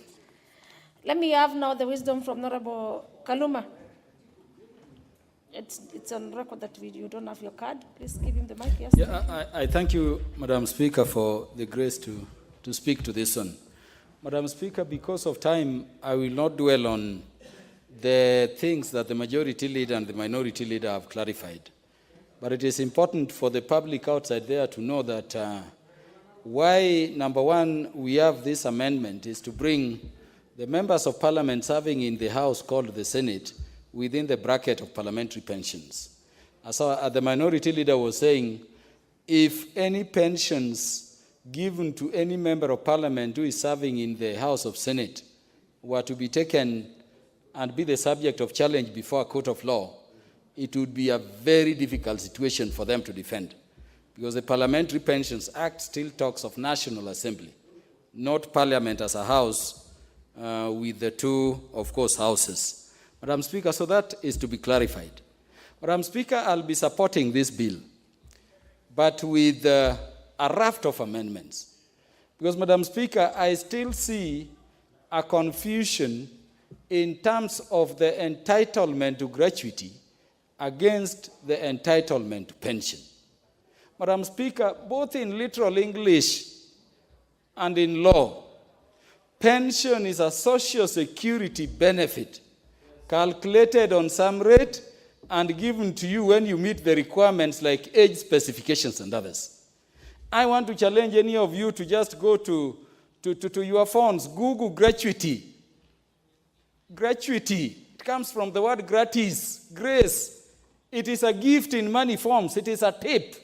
Let me have now the wisdom from Honorable Kaluma. It's on record that you don't have your card. Please give him the mic. Yes. Yeah, I thank you, Madam Speaker, for the grace to speak to this one. Madam Speaker, because of time, I will not dwell on the things that the majority leader and the minority leader have clarified. But it is important for the public outside there to know that why, number one, we have this amendment is to bring the members of parliament serving in the House called the Senate within the bracket of parliamentary pensions. As the minority leader was saying, if any pensions given to any member of parliament who is serving in the House of Senate were to be taken and be the subject of challenge before a court of law, it would be a very difficult situation for them to defend. Because the Parliamentary Pensions Act still talks of National Assembly, not Parliament as a house with the two, of course, houses. Madam Speaker, so that is to be clarified. Madam Speaker, I'll be supporting this bill, but with a raft of amendments. Because, Madam Speaker, I still see a confusion in terms of the entitlement to gratuity against the entitlement to pension. Madam Speaker, both in literal English and in law, pension is a social security benefit calculated on some rate and given to you when you meet the requirements like age specifications and others. I want to challenge any of you to just go to your phones, Google gratuity. Gratuity, it comes from the word gratis, grace. It is a gift in money forms. It is a tip.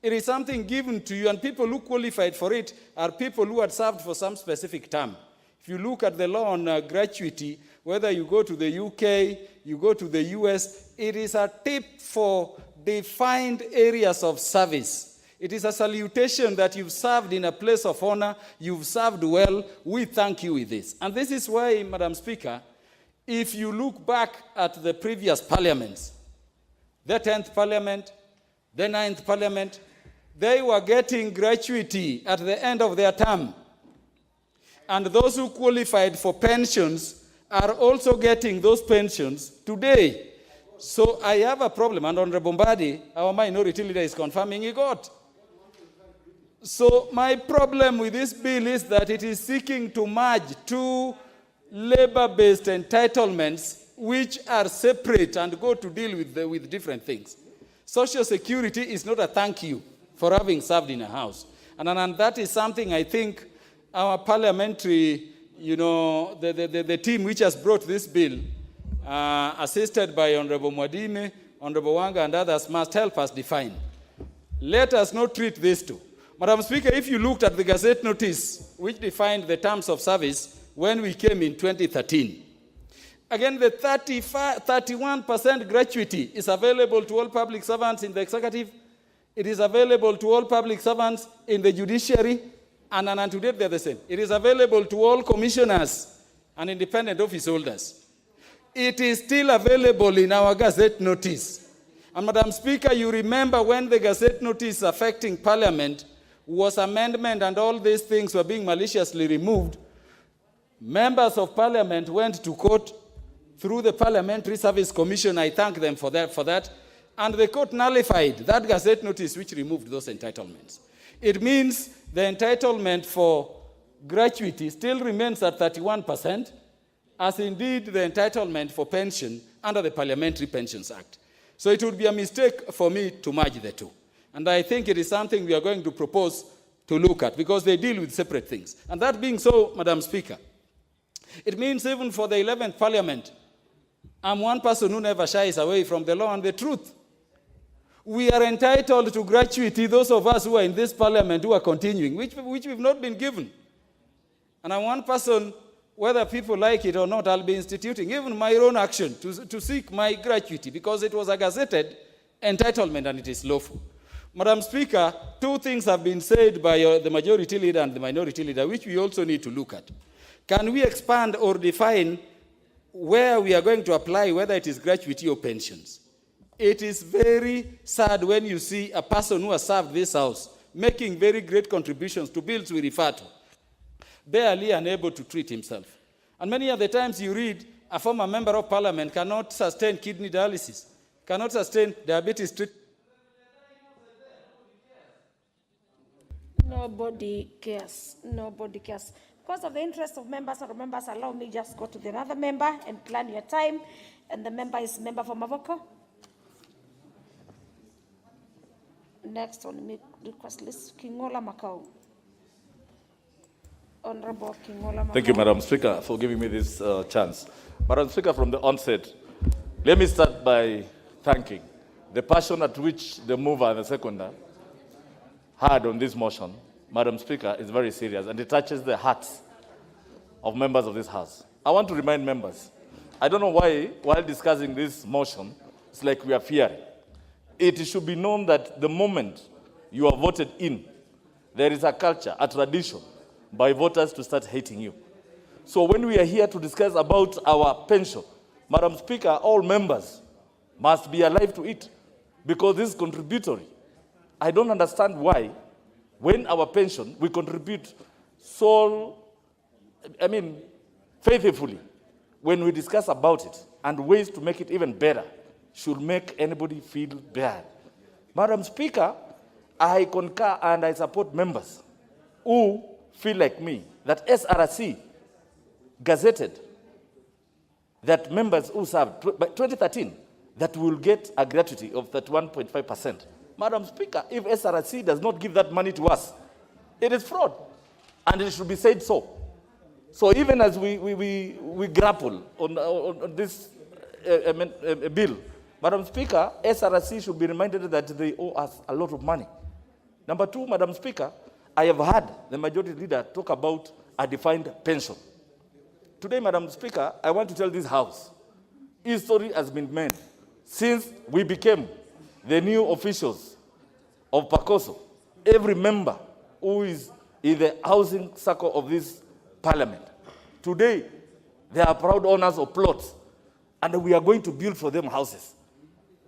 It is something given to you, and people who qualified for it are people who had served for some specific term. If you look at the law on gratuity, whether you go to the UK, you go to the US, it is a tip for defined areas of service. It is a salutation that you've served in a place of honor, you've served well, we thank you with this. And this is why, Madam Speaker, if you look back at the previous parliaments, the 10th parliament, the 9th parliament, they were getting gratuity at the end of their term. And those who qualified for pensions are also getting those pensions today. So I have a problem, and Honorable Mbadi, our minority leader, is confirming he got. So my problem with this bill is that it is seeking to merge two labor-based entitlements which are separate and go to deal with different things. Social security is not a thank you for having served in a house. And that is something I think our parliamentary, the team which has brought this bill, assisted by Honorable Mwadime, Honorable Wanga and others, must help us define. Let us not treat this too. Madam Speaker, if you looked at the Gazette notice, which defined the terms of service when we came in 2013, again, the 31% gratuity is available to all public servants in the executive. It is available to all public servants in the judiciary, and to date they're the same. It is available to all commissioners and independent office holders. It is still available in our Gazette notice. And Madam Speaker, you remember when the Gazette notice affecting Parliament was amendment and all these things were being maliciously removed, members of Parliament went to court through the Parliamentary Service Commission. I thank them for that. And the court nullified that Gazette notice which removed those entitlements. It means the entitlement for gratuity still remains at 31%, as indeed the entitlement for pension under the Parliamentary Pensions Act. So it would be a mistake for me to merge the two. And I think it is something we are going to propose to look at, because they deal with separate things. And that being so, Madam Speaker, it means even for the 11th Parliament, I'm one person who never shies away from the law and the truth. We are entitled to gratuity, those of us who are in this Parliament who are continuing, which we've not been given. And I'm one person, whether people like it or not, I'll be instituting even my own action to seek my gratuity, because it was a gazetted entitlement and it is lawful. Madam Speaker, two things have been said by the majority leader and the minority leader, which we also need to look at. Can we expand or define where we are going to apply, whether it is gratuity or pensions? It is very sad when you see a person who has served this house making very great contributions to bills we refer to, barely unable to treat himself. And many of the times you read a former member of parliament cannot sustain kidney dialysis, cannot sustain diabetes treatment. Nobody cares. Nobody cares. Because of the interest of members, or members, allow me just go to the other member and plan your time. And the member is member for Mavoko. Next on the request list, Kingola Makau. Honorable Kingola Makau. Thank you, Madam Speaker, for giving me this chance. Madam Speaker, from the onset, let me start by thanking the passion at which the mover and the seconder had on this motion. Madam Speaker, is very serious, and it touches the hearts of members of this House. I want to remind members, I don't know why, while discussing this motion, it's like we are fearing. It should be known that the moment you are voted in, there is a culture, a tradition, by voters to start hating you. So when we are here to discuss about our pension, Madam Speaker, all members must be alive to it, because this is contributory. I don't understand why, when our pension, we contribute faithfully, when we discuss about it and ways to make it even better, should make anybody feel bad. Madam Speaker, I concur and I support members who feel like me that SRC gazetted that members who served by 2013 that will get a gratuity of 31.5%. Madam Speaker, if SRC does not give that money to us, it is fraud, and it should be said so. So even as we grapple on this bill, Madam Speaker, SRC should be reminded that they owe us a lot of money. Number two, Madam Speaker, I have heard the majority leader talk about a defined pension. Today, Madam Speaker, I want to tell this House, history has been made since we became the new officials of PACOSO. Every member who is in the housing circle of this parliament, today they are proud owners of plots, and we are going to build for them houses.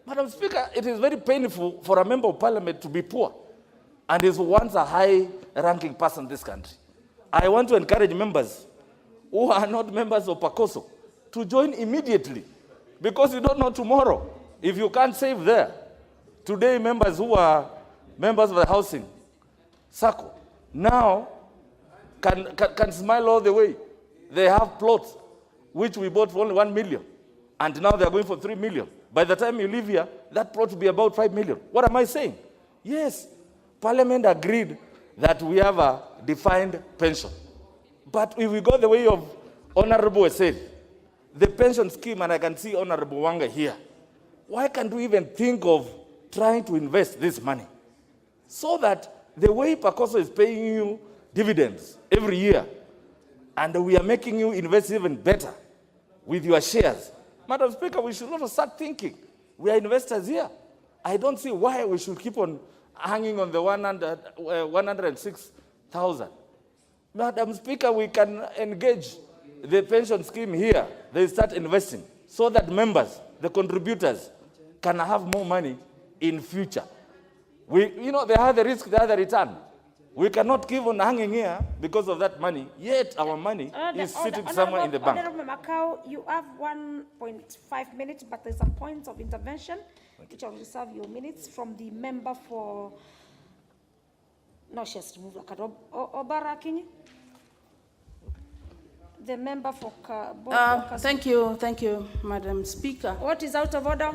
Madam Speaker, it is very painful for a member of parliament to be poor and is once a high-ranking person in this country. I want to encourage members who are not members of PACOSO to join immediately, because you don't know tomorrow if you can't save there. Today, members who are members of the housing circle now can smile all the way. They have plots which we bought for only 1 million, and now they are going for 3 million. By the time you leave here, that plot will be about 5 million. What am I saying? Yes, Parliament agreed that we have a defined pension. But if we go the way of Honorable said, the pension scheme, and I can see Honorable Wanga here, why can't we even think of trying to invest this money so that the way PACOSO is paying you dividends every year, and we are making you invest even better with your shares? Madam Speaker, we should also start thinking. We are investors here. I don't see why we should keep on hanging on the 106,000. Madam Speaker, we can engage the pension scheme here. They start investing so that members, the contributors, can have more money in future. They have the risk, they have the return. We cannot keep on hanging here because of that money, yet our money is sitting somewhere in the bank. Honorable Macau, you have 1.5 minutes, but there's some points of intervention, which I'll reserve your minutes from the member for, no, she has to move, Obara Akinyi. The member for Thank you, Madam Speaker. What is out of order?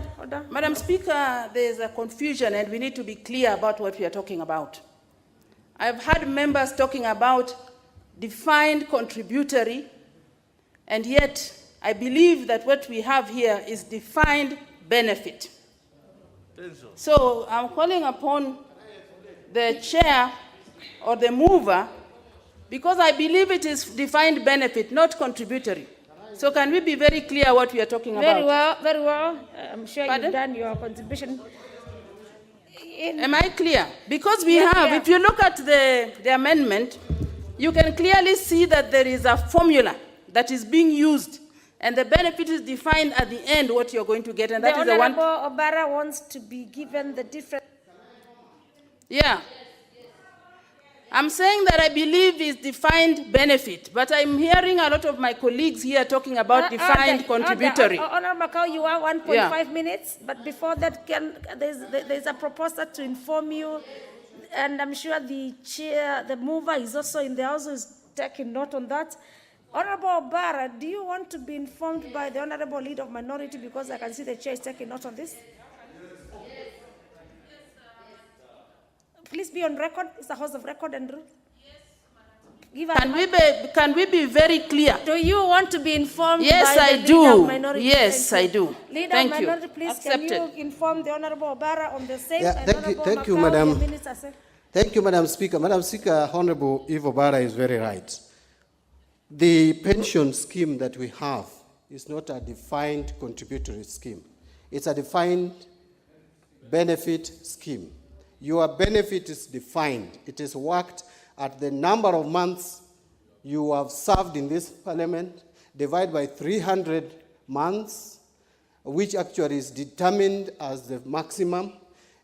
Madam Speaker, there is a confusion and we need to be clear about what we are talking about. I've heard members talking about defined contributory, and yet I believe that what we have here is defined benefit. So I'm calling upon the chair or the mover, because I believe it is defined benefit, not contributory. So can we be very clear what we are talking about? Very well. I'm sure you've done your contribution. Am I clear? Because we have, if you look at the amendment, you can clearly see that there is a formula that is being used, and the benefit is defined at the end what you're going to get, and that is the one. The Honorable Obara wants to be given the different. Yeah. I'm saying that I believe is defined benefit, but I'm hearing a lot of my colleagues here talking about defined contributory. Honorable Macau, you have 1.5 minutes, but before that, there's a proposer to inform you, and I'm sure the chair, the mover is also in the house, who is taking note on that. Honorable Obara, do you want to be informed by the Honorable Leader of Minority, because I can see the chair is taking note on this? Please be on record. It's a house of record and rule. Can we be very clear? Do you want to be informed yes, by the Leader of Minority? Yes, I do. Leader Thank of you. Minority, please, Accepted. can you inform the Honorable Obara on the same? Yeah, thank you, Madam. Thank you, Madam Speaker. Madam Speaker, Honorable Eve Obara is very right. The pension scheme that we have is not a defined contributory scheme. It's a defined benefit scheme. Your benefit is defined. It is worked at the number of months you have served in this parliament, divided by 300 months, which actually is determined as the maximum,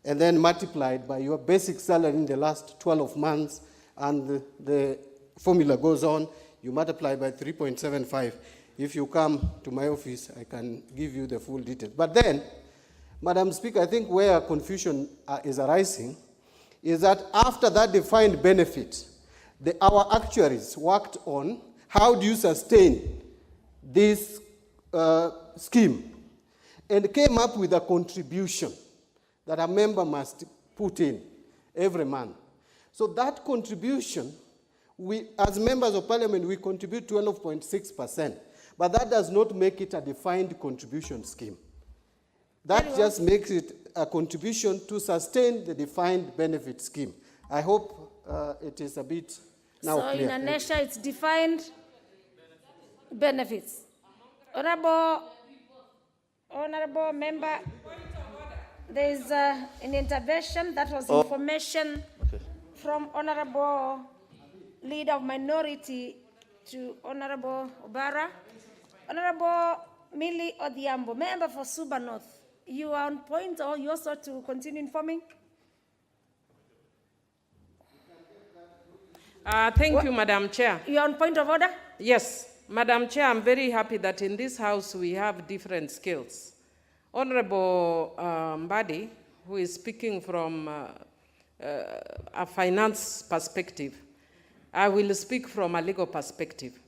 and then multiplied by your basic salary in the last 12 months, and the formula goes on. You multiply by 3.75. If you come to my office, I can give you the full details. But then, Madam Speaker, I think where confusion is arising is that after that defined benefit, our actuaries worked on how do you sustain this scheme, and came up with a contribution that a member must put in every month. So that contribution, we, as members of parliament, we contribute 12.6%, but that does not make it a defined contribution scheme. That just makes it a contribution to sustain the defined benefit scheme. I hope it is a bit now clear. So in a nutshell, it's defined benefits. Honorable member, there is an intervention that was information from Honorable Leader of Minority to Honorable Obara. Honorable Millie Odhiambo, member for Suba North. You are on point, or you also to continue informing? Thank you, Madam Chair. You are on point of order? Yes, Madam Chair, I'm very happy that in this house we have different skills. Honorable Mbadi, who is speaking from a finance perspective, I will speak from a legal perspective.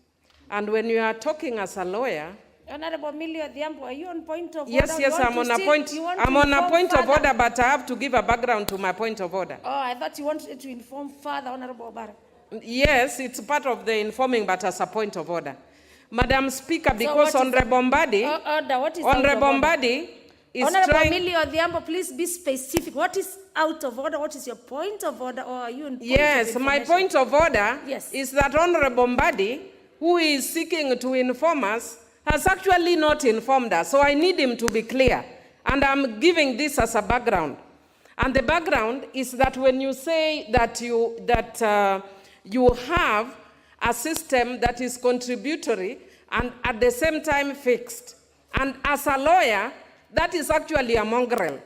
And when you are talking as a lawyer, Honorable Millie Odhiambo, are you on point of order? Yes, I'm on a point. I'm on a point of order, but I have to give a background to my point of order. Oh, I thought you wanted to inform further, Honorable Obara. Yes, it's part of the informing, but as a point of order. Madam Speaker, because Honorable Mbadi, Honorable Mbadi is Honorable trying... Millie Odhiambo, please be specific. What is out of order? What is your point of order? Or are you in point Yes, of my point of order Yes. is that Honorable Mbadi, who is seeking to inform us, has actually not informed us. So I need him to be clear. And I'm giving this as a background. And the background is that when you say that you have a system that is contributory and at the same time fixed, and as a lawyer, that is actually a mongrel.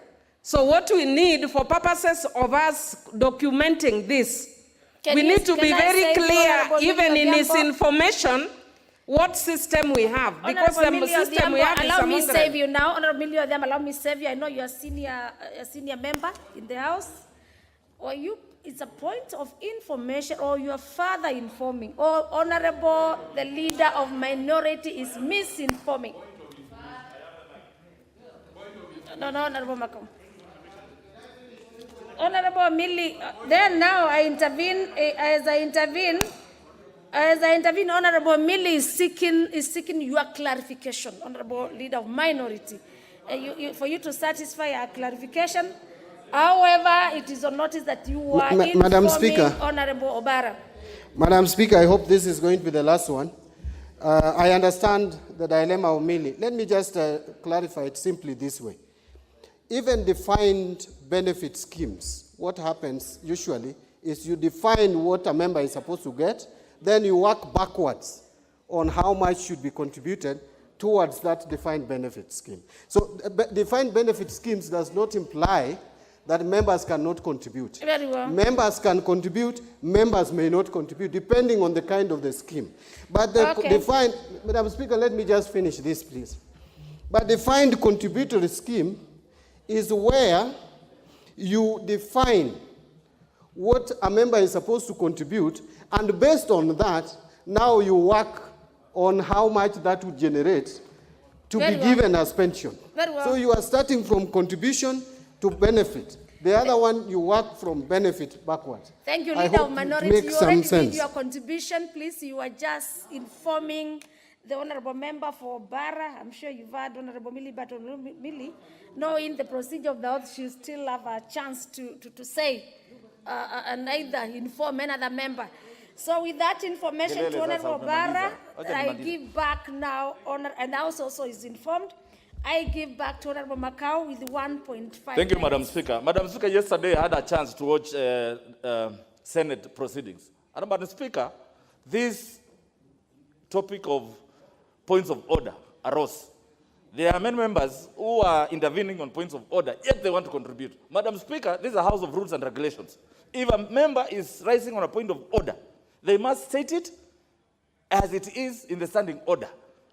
So what we need for purposes of us documenting this We need to be can I very say to clear, Honorable even Millie in his Odhiambo? information, what system we have. Because Honorable the Millie system we Odhiambo, have is allow me among save them. you now. Honorable Millie Odhiambo, allow me save you. I know you are a senior member in the House. Or you, it's a point of information, or you are further informing, or Honorable, the leader of minority is misinforming. No, Honorable Macom. Honorable Millie, then now I intervene, as I intervene, Honorable Millie is seeking your clarification, Honorable Leader of Minority, for you to satisfy our clarification. However, it is on notice that you are Madam informing Speaker. Honorable Obara. Madam Speaker, I hope this is going to be the last one. I understand the dilemma of Millie. Let me just clarify it simply this way. Even defined benefit schemes, what happens usually is you define what a member is supposed to get, then you work backwards on how much should be contributed towards that defined benefit scheme. So defined benefit schemes does not imply that members cannot contribute. Very well. Members can contribute, members may not contribute, depending on the kind of the scheme. But the defined, Madam Speaker, let me just finish this, please. But defined contributory scheme is where you define what a member is supposed to contribute, and based on that, now you work on how much that would generate to be given as pension. Very well. So you are starting from contribution to benefit. The other one, you work from benefit backwards. Thank you, I Leader hope of it Minority. makes You some already sense. did your contribution. Please, you are just informing the Honorable Member for Bara. I'm sure you've heard Honorable Millie, but Honorable Millie, knowing the procedure of the House, she still have a chance to say and either inform another member. So with that information to Honorable Bara, I give back now, and the House also is informed. I give back to Honorable Macau with 1.5. Thank you, Madam Speaker. Madam Speaker, yesterday I had a chance to watch Senate proceedings. And Madam Speaker, this topic of points of order arose. There are many members who are intervening on points of order, yet they want to contribute. Madam Speaker, this is a house of rules and regulations. If a member is rising on a point of order, they must state it as it is in the standing order.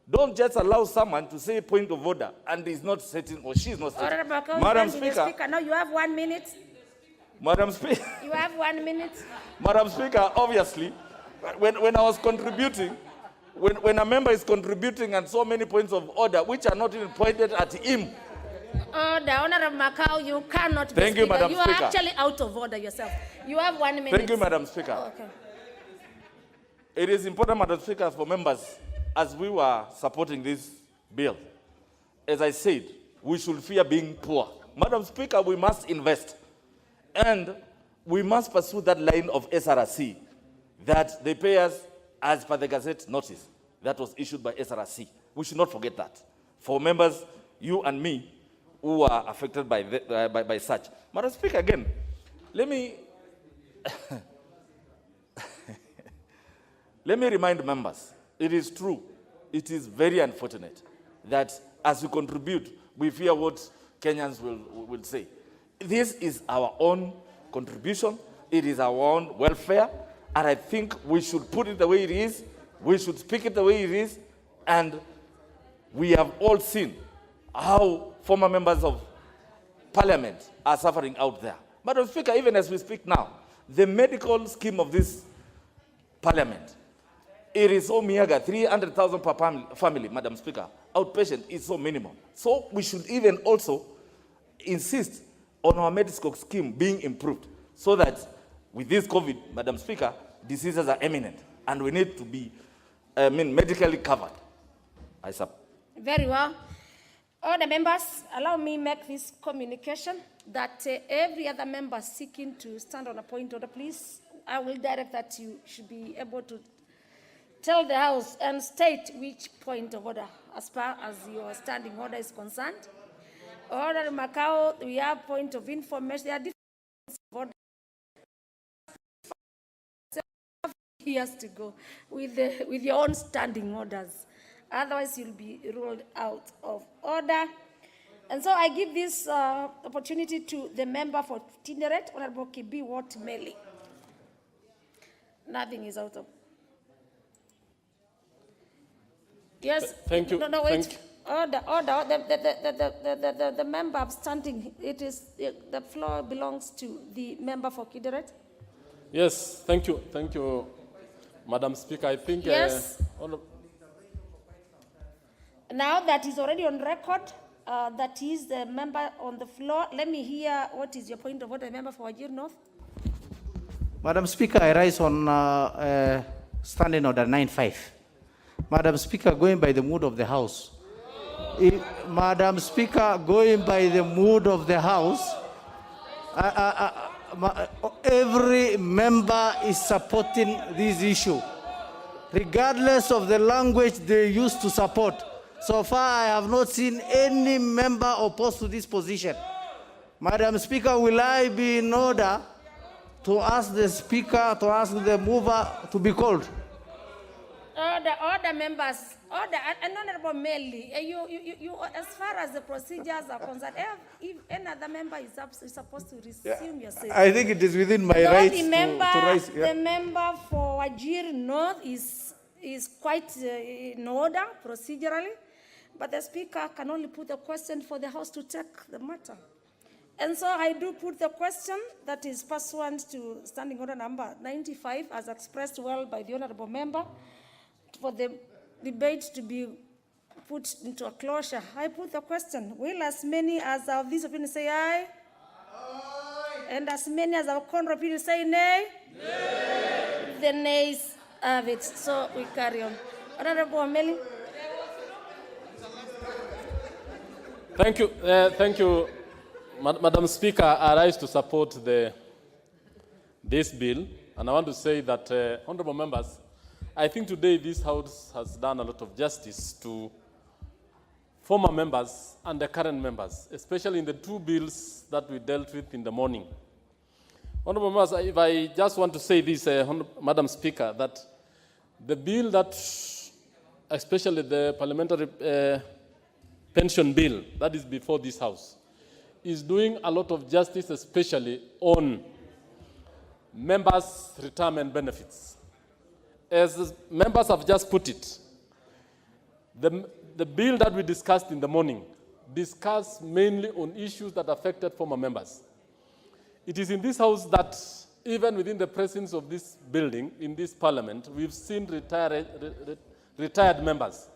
Don't just allow someone to say point of order and is not setting, or she is not setting. Madam Speaker, now you have 1 minute. Madam Speaker. You have 1 minute. Madam Speaker, obviously, when I was contributing, when a member is contributing and so many points of order, which are not even pointed at him. The Honorable Macau, you cannot be Thank you, Madam Speaker. You are actually out of order yourself. You have 1 minute. Thank you, Madam Speaker. Okay. It is important, Madam Speaker, for members, as we were supporting this bill, as I said, we should fear being poor. Madam Speaker, we must invest. And we must pursue that line of SRC that they pay us as per the Gazette notice that was issued by SRC. We should not forget that. For members, you and me, who are affected by such. Madam Speaker, again, let me remind members, it is true, it is very unfortunate that as we contribute, we fear what Kenyans will say. This is our own contribution, it is our own welfare, and I think we should put it the way it is, we should speak it the way it is, and we have all seen how former members of parliament are suffering out there. Madam Speaker, even as we speak now, the medical scheme of this parliament, it is so meager, 300,000 per family, Madam Speaker. Outpatient is so minimum. So we should even also insist on our medical scheme being improved so that with this COVID, Madam Speaker, diseases are imminent and we need to be medically covered. Very well. All the members, allow me make this communication that every other member seeking to stand on a point order, please, I will direct that you should be able to tell the House and state which point of order as far as your standing order is concerned. Order Macau, we have point of information. There are different points of order. Years to go with your own standing orders. Otherwise, you'll be ruled out of order. And so I give this opportunity to the member for Tinderet, Honorable Kibi Watt Meli. Nothing is out of. Yes. Thank you. No, wait. Thank you. Order. The member standing. It is the floor belongs to the member for Kideret. Yes, thank you, Madam Speaker. I think. Yes. Now that is already on record, that is the member on the floor. Let me hear what is your point of order, member for Wajir North. Madam Speaker, I rise on standing order 9.5. Madam Speaker, going by the mood of the House. Madam Speaker, going by the mood of the House, every member is supporting this issue, regardless of the language they use to support. So far, I have not seen any member opposed to this position. Madam Speaker, will I be in order to ask the Speaker, to ask the mover to be called? Order members, order, and Honorable Melly, you, as far as the procedures are concerned, if another member is supposed to resume your seat. I think it is within my rights to raise. The member for Wajir North is quite in order procedurally, but the Speaker can only put the question for the House to take the matter. And so I do put the question that is pursuant to standing order number 95, as expressed well by the Honorable Member, for the debate to be put into a closure. I put the question, will as many as of these opinions say aye? Aye. And as many as our contrary opinions say nay? Nay. The nays have it. So we carry on. Honorable Ameli. Thank you, Madam Speaker. I rise to support this bill, and I want to say that, honourable members, I think today this House has done a lot of justice to former members and the current members, especially in the two bills that we dealt with in the morning. Honourable members, if I just want to say this, Madam Speaker, that the bill that, especially the parliamentary pension bill that is before this House, is doing a lot of justice, especially on members' retirement benefits. As members have just put it, the bill that we discussed in the morning discussed mainly on issues that affected former members. It is in this House that, even within the presence of this building, in this Parliament, we've seen retired members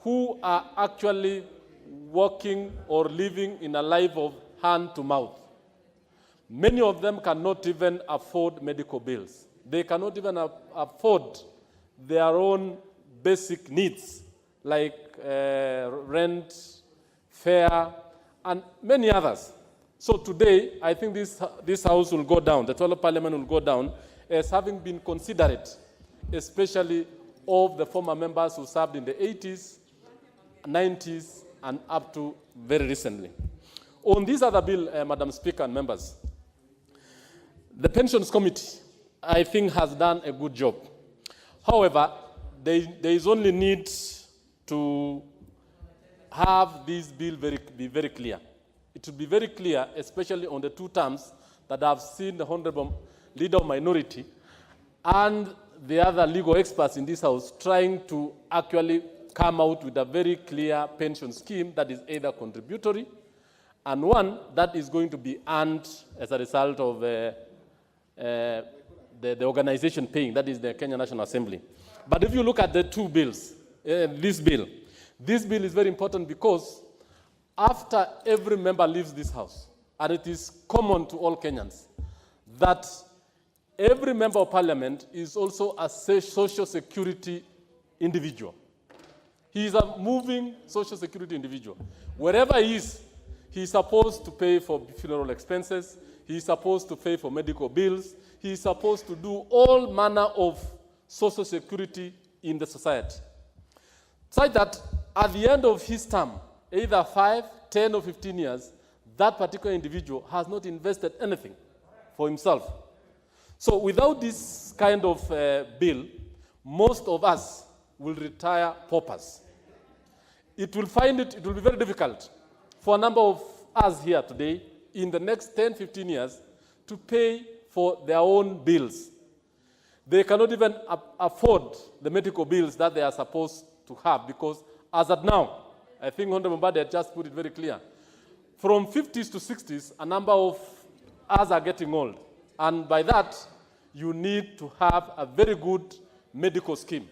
who are actually working or living in a life of hand to mouth. Many of them cannot even afford medical bills. They cannot even afford their own basic needs, like rent, fare, and many others. So today, I think this House will go down, the total Parliament will go down, as having been considerate, especially of the former members who served in the 80s, 90s, and up to very recently. On this other bill, Madam Speaker and members, the Pensions Committee, I think, has done a good job. However, there is only need to have this bill be very clear. It should be very clear, especially on the two terms that I've seen the Honorable Leader of Minority and the other legal experts in this House trying to actually come out with a very clear pension scheme that is either contributory and one that is going to be earned as a result of the organization paying, that is the Kenya National Assembly. But if you look at the two bills, this bill is very important because after every member leaves this House, and it is common to all Kenyans, that every member of Parliament is also a social security individual. He is a moving social security individual. Wherever he is supposed to pay for funeral expenses, he is supposed to pay for medical bills, he is supposed to do all manner of social security in the society. Such that at the end of his term, either 5, 10, or 15 years, that particular individual has not invested anything for himself. So without this kind of bill, most of us will retire paupers. It will be very difficult for a number of us here today in the next 10, 15 years to pay for their own bills. they cannot even afford the medical bills that they are supposed to have, because as at now, I think Honorable Mbadi had just put it very clear, from 50s to 60s, a number of us are getting old. And by that, you need to have a very good medical scheme.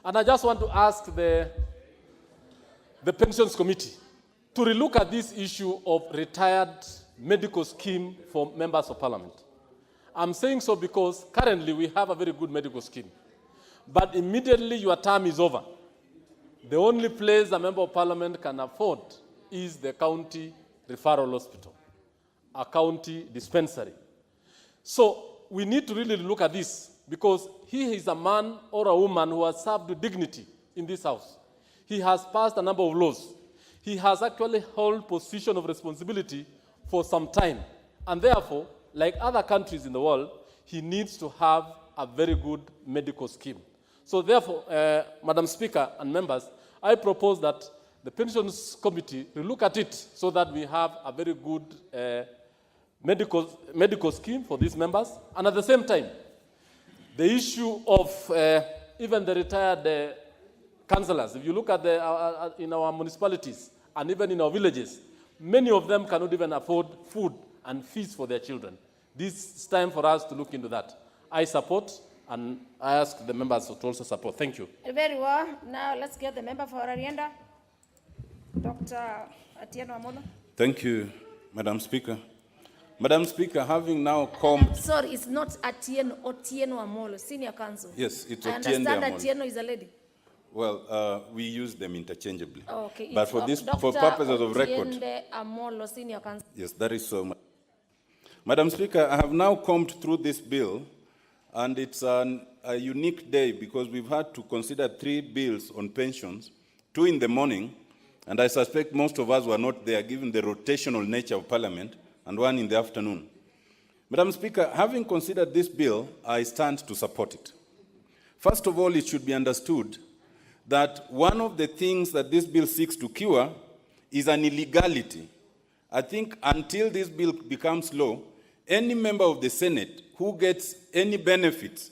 And I just want to ask the Pensions Committee to relook at this issue of retired medical scheme for members of parliament. I'm saying so because currently we have a very good medical scheme. But immediately your term is over, the only place a member of parliament can afford is the county referral hospital, a county dispensary. So we need to really look at this, because he is a man or a woman who has served with dignity in this house. He has passed a number of laws. He has actually held position of responsibility for some time. And therefore, like other countries in the world, he needs to have a very good medical scheme. So therefore, Madam Speaker and members, I propose that the Pensions Committee will look at it so that we have a very good medical scheme for these members. And at the same time, the issue of even the retired councillors, if you look at in our municipalities and even in our villages, many of them cannot even afford food and fees for their children. This is time for us to look into that. I support, and I ask the members to also support. Thank you. Very well. Now let's get the member for Rarianda, Dr. Atieno Amolo. Thank you, Madam Speaker. Madam Speaker, having now come... Sorry, it's not Atieno, Otieno Amolo, Senior Counsel. Yes, it's I Otiende understand Amolo. Atieno is a lady. Well, we use them interchangeably. Oh, okay. But It's for this, Dr. for purposes of record... Otiende Amolo, Senior Counsel. Yes, that is so much. Madam Speaker, I have now combed through this bill, and it's a unique day because we've had to consider 3 bills on pensions, 2 in the morning, and I suspect most of us were not there given the rotational nature of Parliament, and 1 in the afternoon. Madam Speaker, having considered this bill, I stand to support it. First of all, it should be understood that one of the things that this bill seeks to cure is an illegality. I think until this bill becomes law, any member of the Senate who gets any benefits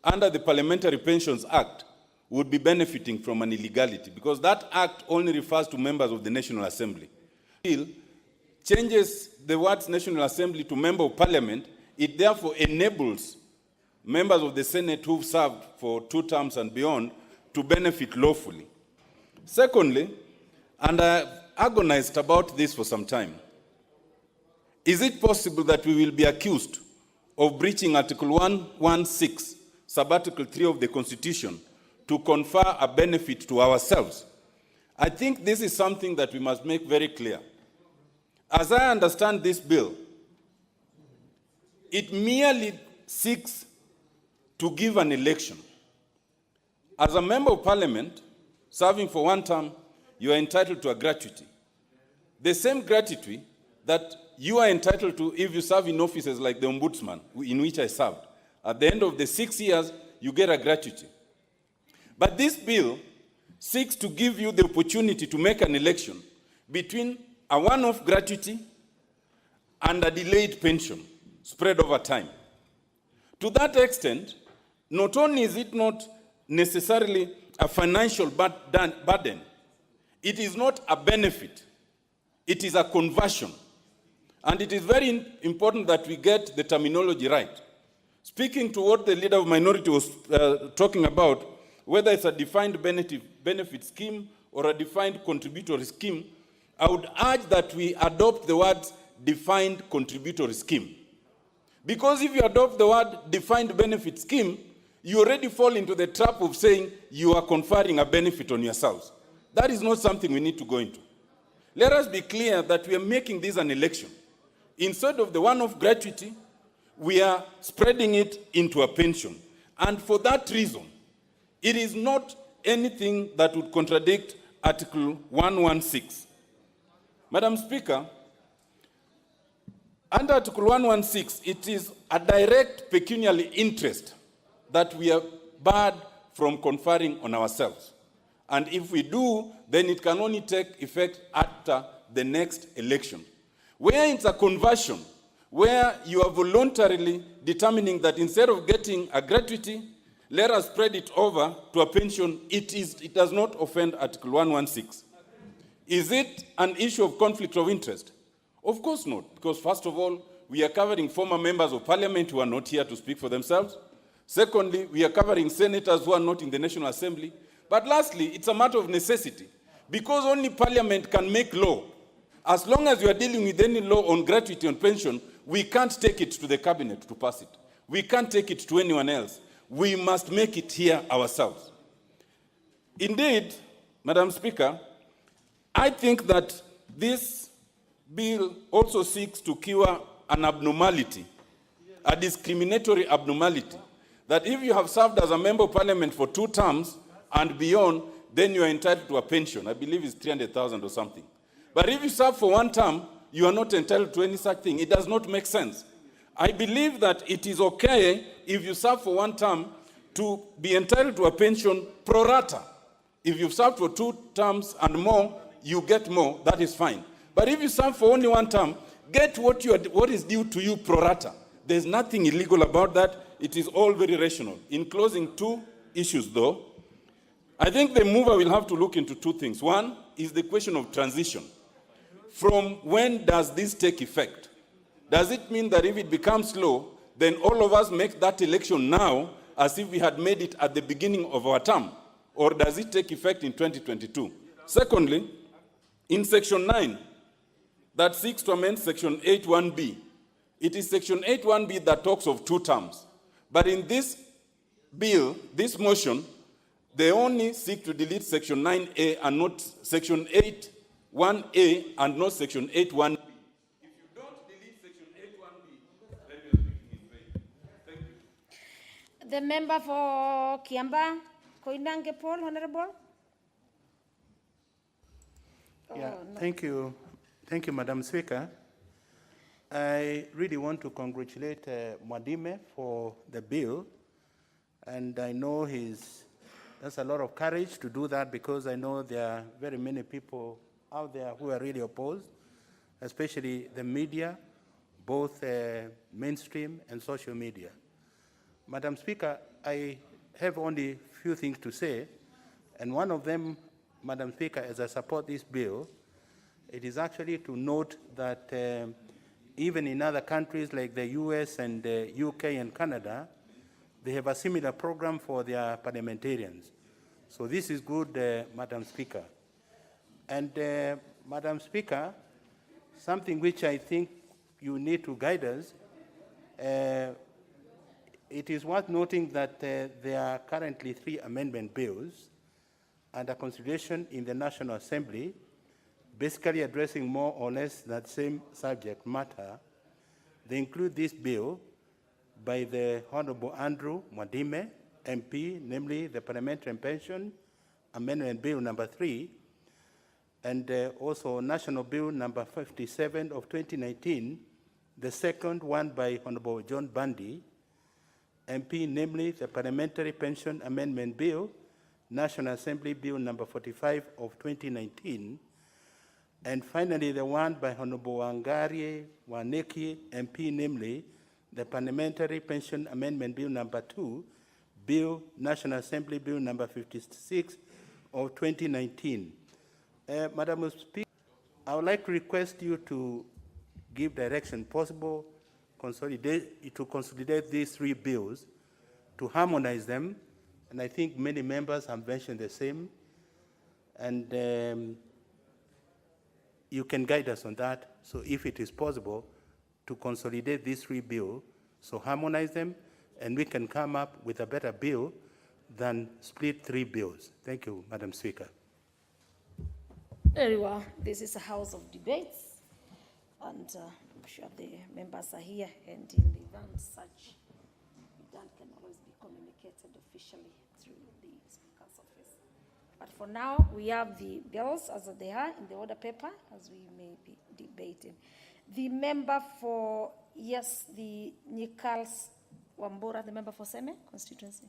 under the Parliamentary Pensions Act would be benefiting from an illegality, because that act only refers to members of the National Assembly. The bill changes the words National Assembly to Member of Parliament. It therefore enables members of the Senate who've served for 2 terms and beyond to benefit lawfully. Secondly, and I've agonized about this for some time, is it possible that we will be accused of breaching Article 116, Sub-Article 3 of the Constitution, to confer a benefit to ourselves? I think this is something that we must make very clear. As I understand this bill, it merely seeks to give an election. As a member of Parliament, serving for 1 term, you are entitled to a gratuity. The same gratuity that you are entitled to if you serve in offices like the Ombudsman, in which I served. At the end of the 6 years, you get a gratuity. But this bill seeks to give you the opportunity to make an election between a one-off gratuity and a delayed pension spread over time. To that extent, not only is it not necessarily a financial burden, it is not a benefit, it is a conversion. And it is very important that we get the terminology right. Speaking to what the leader of minority was talking about, whether it's a defined benefit scheme or a defined contributory scheme, I would urge that we adopt the word defined contributory scheme. Because if you adopt the word defined benefit scheme, you already fall into the trap of saying you are conferring a benefit on yourselves. That is not something we need to go into. Let us be clear that we are making this an election. Instead of the one-off gratuity, we are spreading it into a pension. And for that reason, it is not anything that would contradict Article 116. Madam Speaker, under Article 116, it is a direct pecuniary interest that we are barred from conferring on ourselves. And if we do, then it can only take effect after the next election. Where it's a conversion, where you are voluntarily determining that instead of getting a gratuity, let us spread it over to a pension. It does not offend Article 116. Is it an issue of conflict of interest? Of course not, because first of all, we are covering former members of parliament who are not here to speak for themselves. Secondly, we are covering senators who are not in the National Assembly. But lastly, it's a matter of necessity, because only parliament can make law. As long as you are dealing with any law on gratuity on pension, we can't take it to the cabinet to pass it. We can't take it to anyone else. We must make it here ourselves. Indeed, Madam Speaker, I think that this bill also seeks to cure an abnormality, a discriminatory abnormality, that if you have served as a member of parliament for 2 terms and beyond, then you are entitled to a pension. I believe it's 300,000 or something. But if you serve for 1 term, you are not entitled to any such thing. It does not make sense. I believe that it is okay if you serve for 1 term to be entitled to a pension pro rata. If you've served for 2 terms and more, you get more, that is fine. But if you serve for only 1 term, get what is due to you pro rata. There's nothing illegal about that. It is all very rational. In closing, 2 issues though. I think the mover will have to look into 2 things. One is the question of transition. From when does this take effect? Does it mean that if it becomes law, then all of us make that election now as if we had made it at the beginning of our term? Or does it take effect in 2022? Secondly, in Section 9, that seeks to amend Section 8(1)(b), it is Section 8(1)(b) that talks of 2 terms. But in this bill, this motion, they only seek to delete Section 9A and not Section 8(1)(a) and not Section 8(1)(b). If you don't delete Section 8(1)(b), then you are speaking in vain. Thank you. The member for Kiamba, Koinange Paul, Honorable. Yeah, no. thank you. Thank you, Madam Speaker. I really want to congratulate Mwadime for the bill. And I know there's a lot of courage to do that, because I know there are very many people out there who are really opposed, especially the media, both mainstream and social media. Madam Speaker, I have only a few things to say, and one of them, Madam Speaker, as I support this bill, it is actually to note that even in other countries like the US and the UK and Canada, they have a similar program for their parliamentarians. So this is good, Madam Speaker. And Madam Speaker, something which I think you need to guide us, it is worth noting that there are currently 3 amendment bills under consideration in the National Assembly, basically addressing more or less that same subject matter. They include this bill by the Honorable Andrew Mwadime, MP, namely the Parliamentary Pension Amendment Bill number 3, and also National Bill number 57 of 2019, the second one by Honorable John Bundy, MP, namely the Parliamentary Pension Amendment Bill, National Assembly Bill number 45 of 2019, and finally the one by Honorable Wangari Waneki, MP, namely the Parliamentary Pension Amendment Bill number 2, Bill, National Assembly Bill number 56 of 2019. Madam Speaker, I would like to request you to give direction possible to consolidate these 3 bills, to harmonize them, and I think many members have mentioned the same, and you can guide us on that. So if it is possible to consolidate these 3 bills, so harmonize them, and we can come up with a better bill than split 3 bills. Thank you, Madam Speaker. Very well. This is a house of debates, and I'm sure the members are here, and in the event such event can always be communicated officially through the Speaker's office. But for now, we have the bills as they are in the order paper, as we may be debating. The member for, yes, the Nikals Wambura, the member for Seme constituency.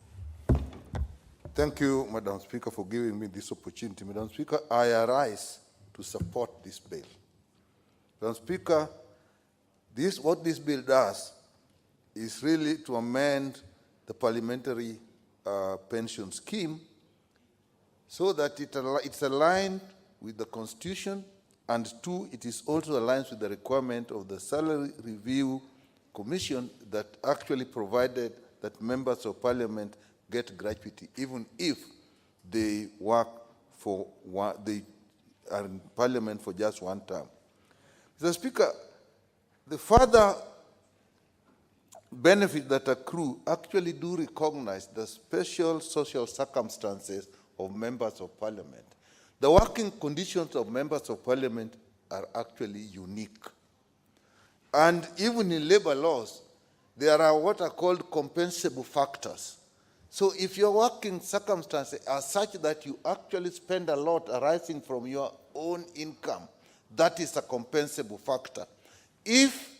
Thank you, Madam Speaker, for giving me this opportunity. Madam Speaker, I arise to support this bill. Madam Speaker, What this bill does is really to amend the parliamentary pension scheme so that it's aligned with the Constitution, and two, it is also aligned with the requirement of the Salary Review Commission that actually provided that members of parliament get gratuity, even if they work for they are in parliament for just one term. Mr. Speaker, the further benefits that accrue actually do recognize the special social circumstances of members of parliament. The working conditions of members of parliament are actually unique. And even in labor laws, there are what are called compensable factors. So if your working circumstances are such that you actually spend a lot arising from your own income, that is a compensable factor. If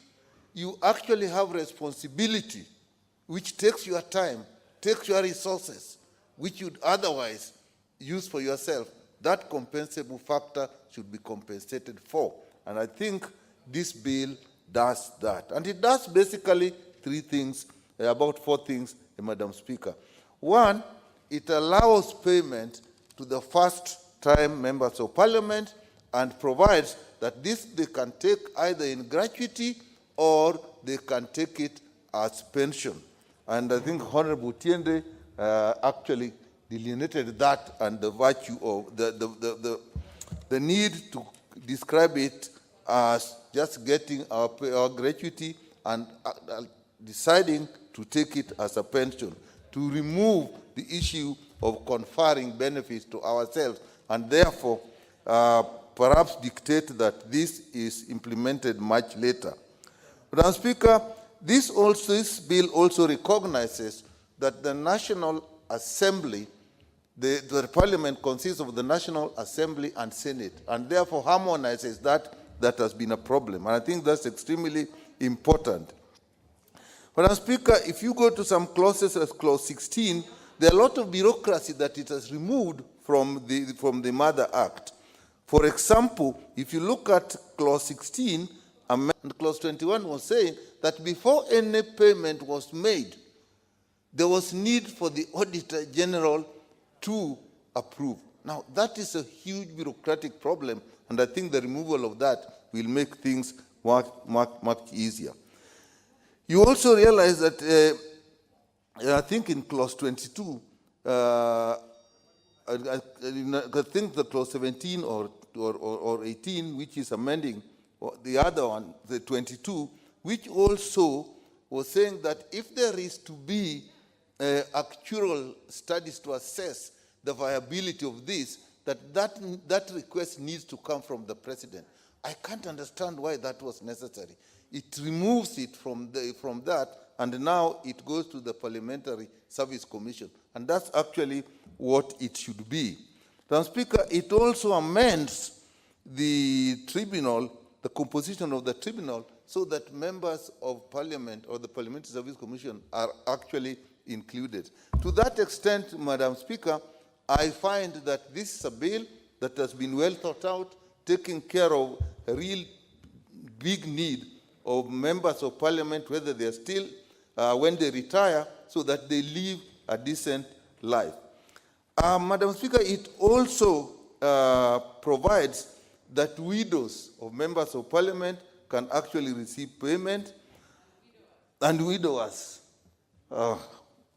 you actually have responsibility, which takes your time, takes your resources, which you'd otherwise use for yourself, that compensable factor should be compensated for. And I think this bill does that. And it does basically three things, about four things, Madam Speaker. One, it allows payment to the first-time members of parliament and provides that this they can take either in gratuity or they can take it as pension. And I think Honorable Tiende actually delineated that and the virtue of the need to describe it as just getting our gratuity and deciding to take it as a pension, to remove the issue of conferring benefits to ourselves, and therefore perhaps dictate that this is implemented much later. Madam Speaker, this bill also recognizes that the National Assembly, the Parliament consists of the National Assembly and Senate, and therefore harmonizes that has been a problem. And I think that's extremely important. Madam Speaker, if you go to some clauses as Clause 16, there are a lot of bureaucracy that it has removed from the Mother Act. For example, if you look at Clause 16, and Clause 21 was saying that before any payment was made, there was need for the Auditor General to approve. Now, that is a huge bureaucratic problem, and I think the removal of that will make things much easier. You also realize that, I think in Clause 22, I think the Clause 17 or 18, which is amending the other one, the 22, which also was saying that if there is to be actuarial studies to assess the viability of this, that request needs to come from the President. I can't understand why that was necessary. It removes it from that, and now it goes to the Parliamentary Service Commission. And that's actually what it should be. Madam Speaker, it also amends the tribunal, the composition of the tribunal, so that members of Parliament or the Parliamentary Service Commission are actually included. To that extent, Madam Speaker, I find that this is a bill that has been well thought out, taking care of a real big need of members of Parliament, whether they are still, when they retire, so that they live a decent life. Madam Speaker, it also provides that widows of members of Parliament can actually receive payment, and widowers, I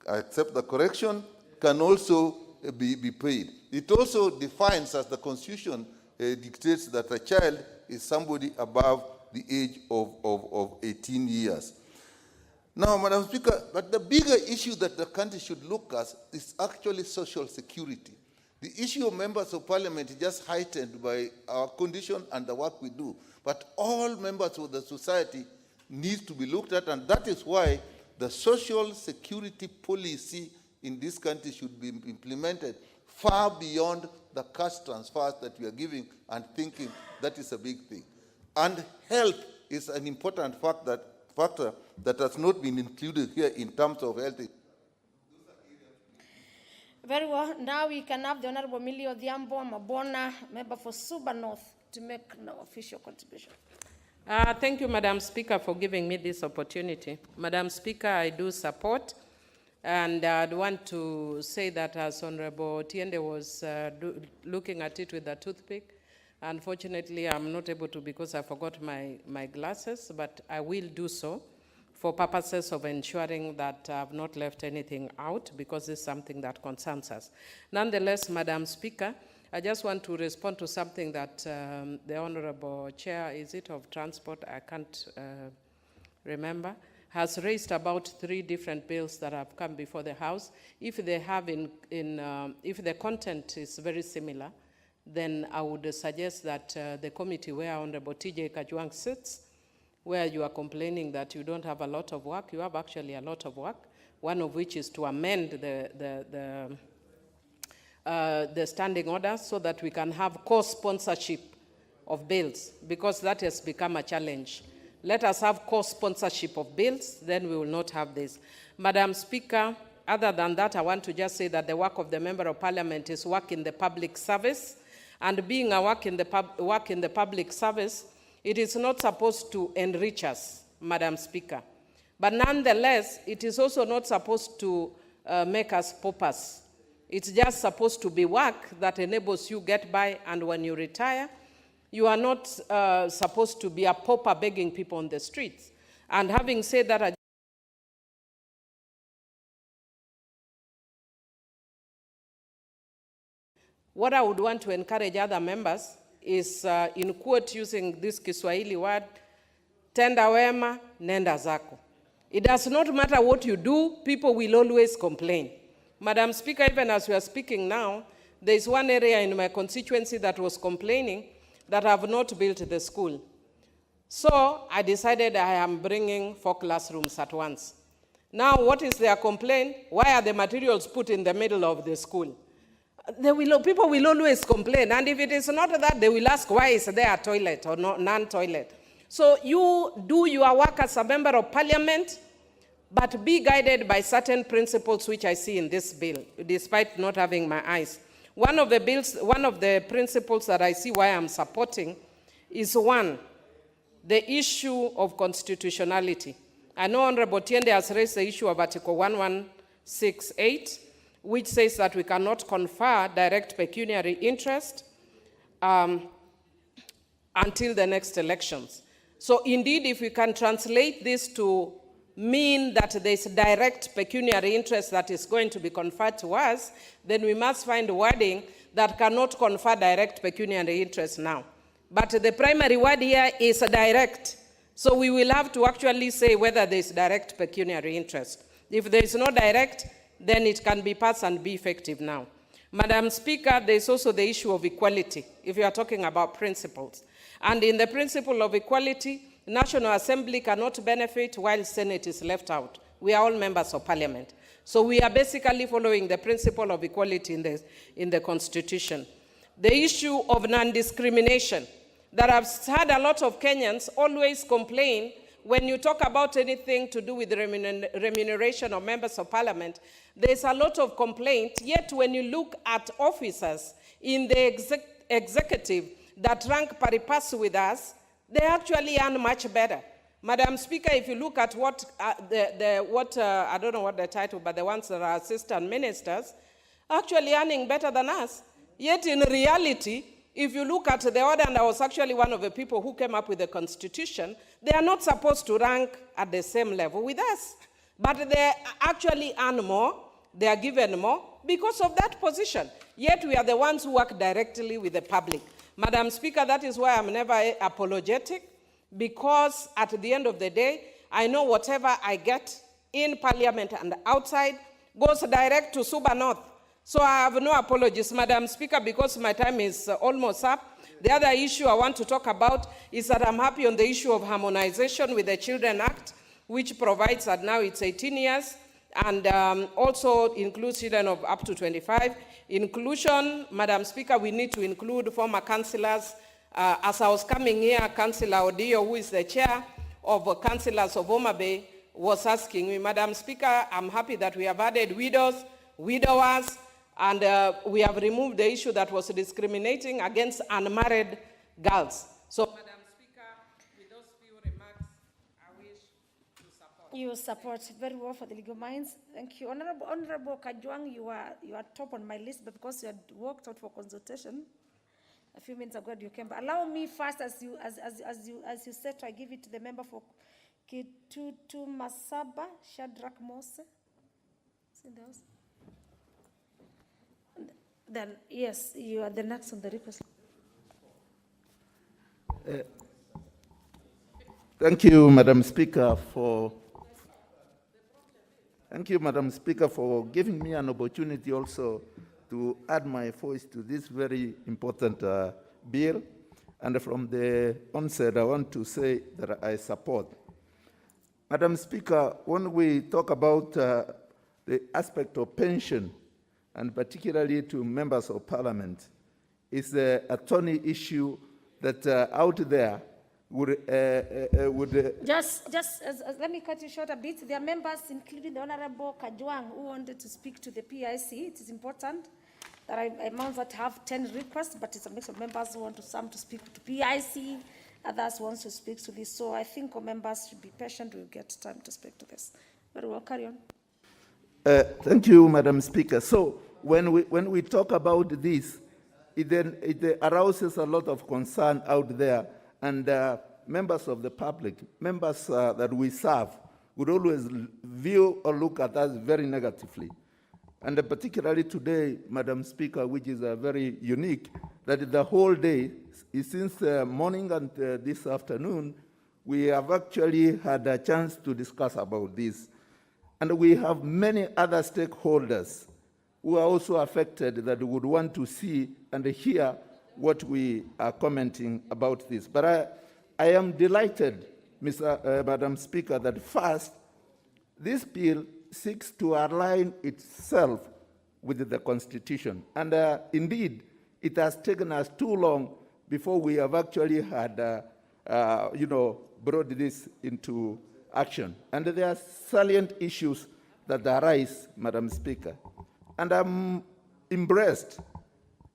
accept the correction, can also be paid. It also defines, as the Constitution dictates, that a child is somebody above the age of 18 years. Now, Madam Speaker, but the bigger issue that the country should look at is actually social security. The issue of members of Parliament is just heightened by our condition and the work we do. But all members of the society need to be looked at, and that is why the social security policy in this country should be implemented far beyond the cash transfers that we are giving and thinking that is a big thing. And health is an important factor that has not been included here in terms of health. Very well. Now we can have the Honorable Millie Odhiambo Mabona, member for Suba North, to make an official contribution. Thank you, Madam Speaker, for giving me this opportunity. Madam Speaker, I do support, and I'd want to say that as Honorable Tiende was looking at it with a toothpick, unfortunately, I'm not able to because I forgot my glasses, but I will do so for purposes of ensuring that I've not left anything out because it's something that concerns us. Nonetheless, Madam Speaker, I just want to respond to something that the Honorable Chair, is it of Transport, I can't remember, has raised about 3 different bills that have come before the House. If they have if the content is very similar, then I would suggest that the committee where Honorable TJ Kajwang sits, where you are complaining that you don't have a lot of work, you have actually a lot of work, one of which is to amend the standing orders so that we can have co-sponsorship of bills, because that has become a challenge. Let us have co-sponsorship of bills, then we will not have this. Madam Speaker, other than that, I want to just say that the work of the Member of Parliament is work in the public service, and being a work in the public service, it is not supposed to enrich us, Madam Speaker. But nonetheless, it is also not supposed to make us paupers. It's just supposed to be work that enables you get by, and when you retire, you are not supposed to be a pauper begging people on the streets. And having said that, what I would want to encourage other members is, in quote, using this Kiswahili word, tenda wema, nenda zako. It does not matter what you do, people will always complain. Madam Speaker, even as we are speaking now, there is one area in my constituency that was complaining that I have not built the school. So I decided I am bringing 4 classrooms at once. Now, what is their complaint? Why are the materials put in the middle of the school? People will always complain, and if it is not that, they will ask why is there a toilet or non-toilet. So you do your work as a member of Parliament, but be guided by certain principles which I see in this bill, despite not having my eyes. One of the principles that I see why I'm supporting is, 1, the issue of constitutionality. I know Honorable Tiende has raised the issue of Article 1168, which says that we cannot confer direct pecuniary interest until the next elections. So indeed, if we can translate this to mean that there's direct pecuniary interest that is going to be conferred to us, then we must find wording that cannot confer direct pecuniary interest now. But the primary word here is direct. So we will have to actually say whether there's direct pecuniary interest. If there is no direct, then it can be passed and be effective now. Madam Speaker, there's also the issue of equality, if you are talking about principles. And in the principle of equality, National Assembly cannot benefit while Senate is left out. We are all members of Parliament. So we are basically following the principle of equality in the Constitution. The issue of non-discrimination, that I've had a lot of Kenyans always complain when you talk about anything to do with the remuneration of members of Parliament, there's a lot of complaint, yet when you look at officers in the executive that rank pari passu with us, they actually earn much better. Madam Speaker, if you look at what, I don't know what the title, but the ones that are assistant ministers, actually earning better than us. Yet in reality, if you look at the order, and I was actually one of the people who came up with the Constitution, they are not supposed to rank at the same level with us. But they actually earn more, they are given more because of that position. Yet we are the ones who work directly with the public. Madam Speaker, that is why I'm never apologetic, because at the end of the day, I know whatever I get in Parliament and outside goes direct to Suba North. So I have no apologies, Madam Speaker, because my time is almost up. The other issue I want to talk about is that I'm happy on the issue of harmonization with the Children Act, which provides that now it's 18 years, and also includes children of up to 25. Inclusion, Madam Speaker, we need to include former councillors. As I was coming here, Councillor Odio, who is the chair of councillors of Homa Bay, was asking me, Madam Speaker, I'm happy that we have added widows, widowers, and we have removed the issue that was discriminating against unmarried girls. So, Madam Speaker, with those few You support very well for the legal minds. Thank you. Honorable Kajwang, you are top on my list, but because you had walked out for consultation a few minutes ago, you came. But allow me first, as you said, I give it to the member for Kitutu Masaba, Shadrach Mose. Is in the house? Then, yes, you are the next on the request. Thank you, Madam Speaker, for giving me an opportunity also to add my voice to this very important bill. And from the onset, I want to say that I support. Madam Speaker, when we talk about the aspect of pension, and particularly to members of parliament, it's a thorny issue that out there would let me cut you short a bit. There are members, including the Honorable Kajwang, who wanted to speak to the PIC. It is important that I mount that have 10 requests, but it's a mix of members who want some to speak to PIC, others want to speak to this. So I think our members should be patient. We'll get time to speak to this. Very well, carry on. Thank you, Madam Speaker. So when we talk about this, it arouses a lot of concern out there, and members of the public, members that we serve, would always view or look at us very negatively. And particularly today, Madam Speaker, which is very unique, that the whole day, since morning and this afternoon, we have actually had a chance to discuss about this. And we have many other stakeholders who are also affected that would want to see and hear what we are commenting about this. But I am delighted, Madam Speaker, that first, this bill seeks to align itself with the Constitution. And indeed, it has taken us too long before we have actually had, brought this into action. And there are salient issues that arise, Madam Speaker. And I'm impressed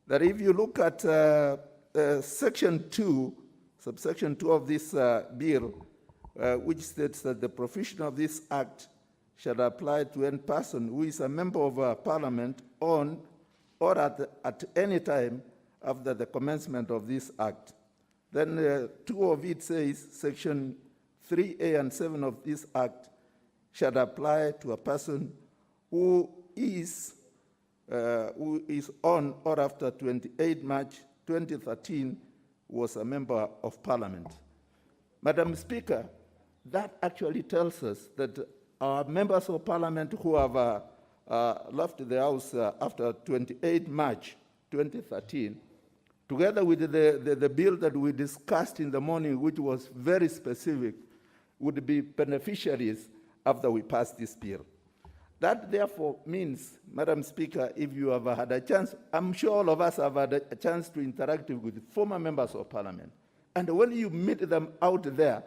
that if you look at Section 2, subsection 2 of this bill, which states that the provision of this act shall apply to any person who is a member of Parliament on or at any time after the commencement of this act. Then 2 of it says, Section 3A and 7 of this act shall apply to a person who is on or after 28 March 2013 was a member of Parliament. Madam Speaker, that actually tells us that our members of Parliament who have left the House after 28 March 2013, together with the bill that we discussed in the morning, which was very specific, would be beneficiaries after we pass this bill. That therefore means, Madam Speaker, if you have had a chance, I'm sure all of us have had a chance to interact with former members of Parliament. And when you meet them out there,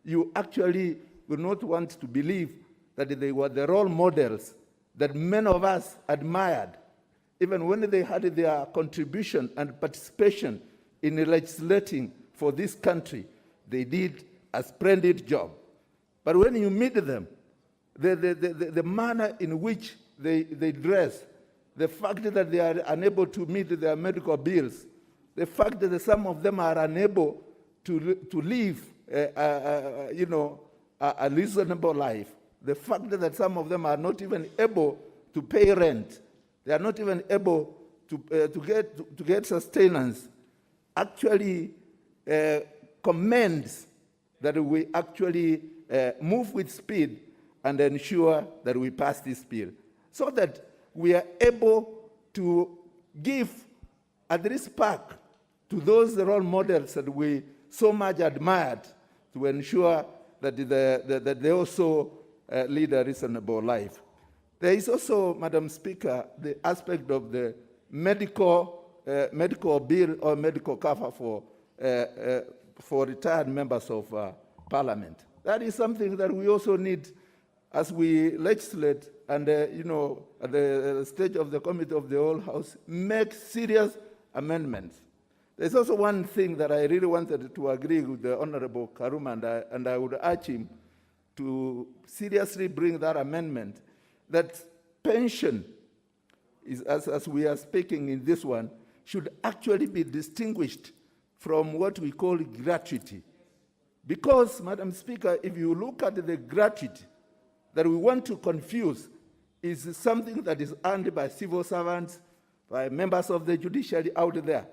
you actually will not want to believe that they were the role models that many of us admired, even when they had their contribution and participation in legislating for this country. They did a splendid job. But when you meet them, the manner in which they dress, the fact that they are unable to meet their medical bills, the fact that some of them are unable to live a reasonable life, the fact that some of them are not even able to pay rent, they are not even able to get sustenance, actually commends that we actually move with speed and ensure that we pass this bill, so that we are able to give at least spark to those role models that we so much admired, to ensure that they also lead a reasonable life. There is also, Madam Speaker, the aspect of the medical bill or medical cover for retired members of Parliament. That is something that we also need as we legislate and, at the stage of the Committee of the Whole House, make serious amendments. There's also one thing that I really wanted to agree with the Honorable Karuma, and I would urge him to seriously bring that amendment, that pension, is, as we are speaking in this one, should actually be distinguished from what we call gratuity. Because, Madam Speaker, if you look at the gratuity that we want to confuse, is something that is earned by civil servants, by members of the judiciary out there.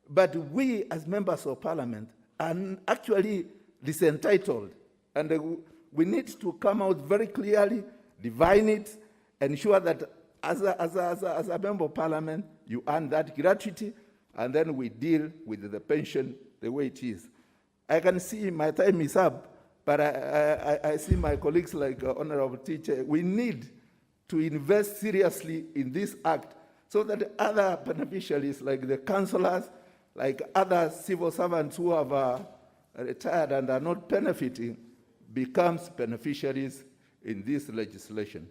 But we, as members of parliament, are actually disentitled. And we need to come out very clearly, divine it, ensure that as a member of parliament, you earn that gratuity, and then we deal with the pension the way it is. I can see my time is up, but I see my colleagues like Honorable Teacher. We need to invest seriously in this act so that other beneficiaries like the councillors, like other civil servants who have retired and are not benefiting, becomes beneficiaries in this legislation.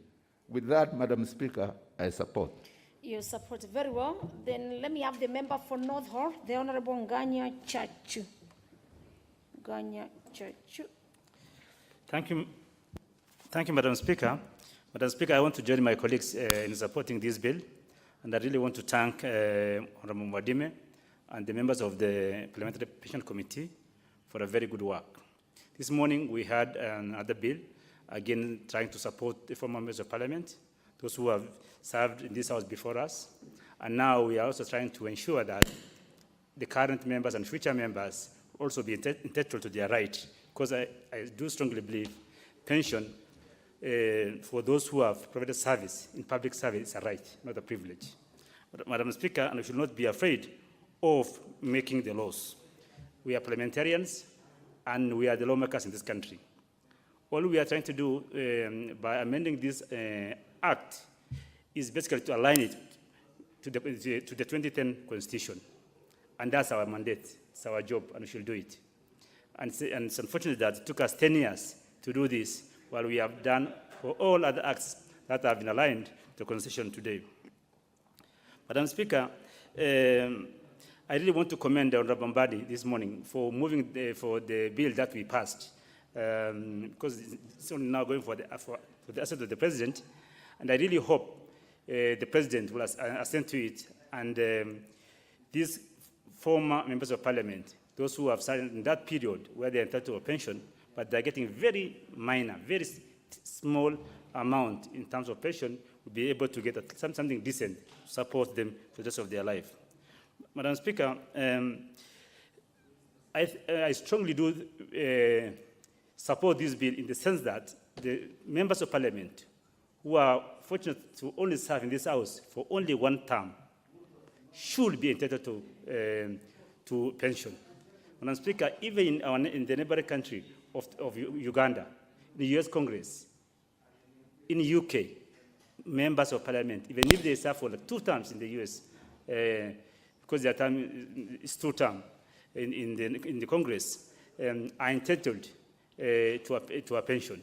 With that, Madam Speaker, I support. You support very well. Then let me have the member for North Hall, the Honorable Nganya Chachu. Nganya Chachu. Thank you, Madam Speaker. Madam Speaker, I want to join my colleagues in supporting this bill, and I really want to thank Honorable Mwadime and the members of the Parliamentary Pension Committee for a very good work. This morning we had another bill, again trying to support the former members of Parliament, those who have served in this House before us, and now we are also trying to ensure that the current members and future members also be entitled to their right, because I do strongly believe pension for those who have provided service in public service is a right, not a privilege. But, Madam Speaker, and we should not be afraid of making the laws. We are parliamentarians, and we are the lawmakers in this country. All we are trying to do by amending this act is basically to align it to the 2010 Constitution. And that's our mandate, it's our job, and we should do it. And it's unfortunate that it took us 10 years to do this, while we have done for all other acts that have been aligned to the Constitution today. Madam Speaker, I really want to commend Honorable Mbadi this morning for moving for the bill that we passed, because it's only now going for the assent of the President, and I really hope the President will assent to it, and these former members of Parliament, those who have served in that period where they're entitled to a pension, but they're getting very minor, very small amount in terms of pension, will be able to get something decent to support them for the rest of their life. Madam Speaker, I strongly do support this bill in the sense that the members of Parliament who are fortunate to only serve in this House for only one term should be entitled to pension. Madam Speaker, even in the neighboring country of Uganda, the US Congress, in the UK, members of Parliament, even if they serve for like 2 terms in the US, because their term is 2 terms in the Congress, are entitled to a pension.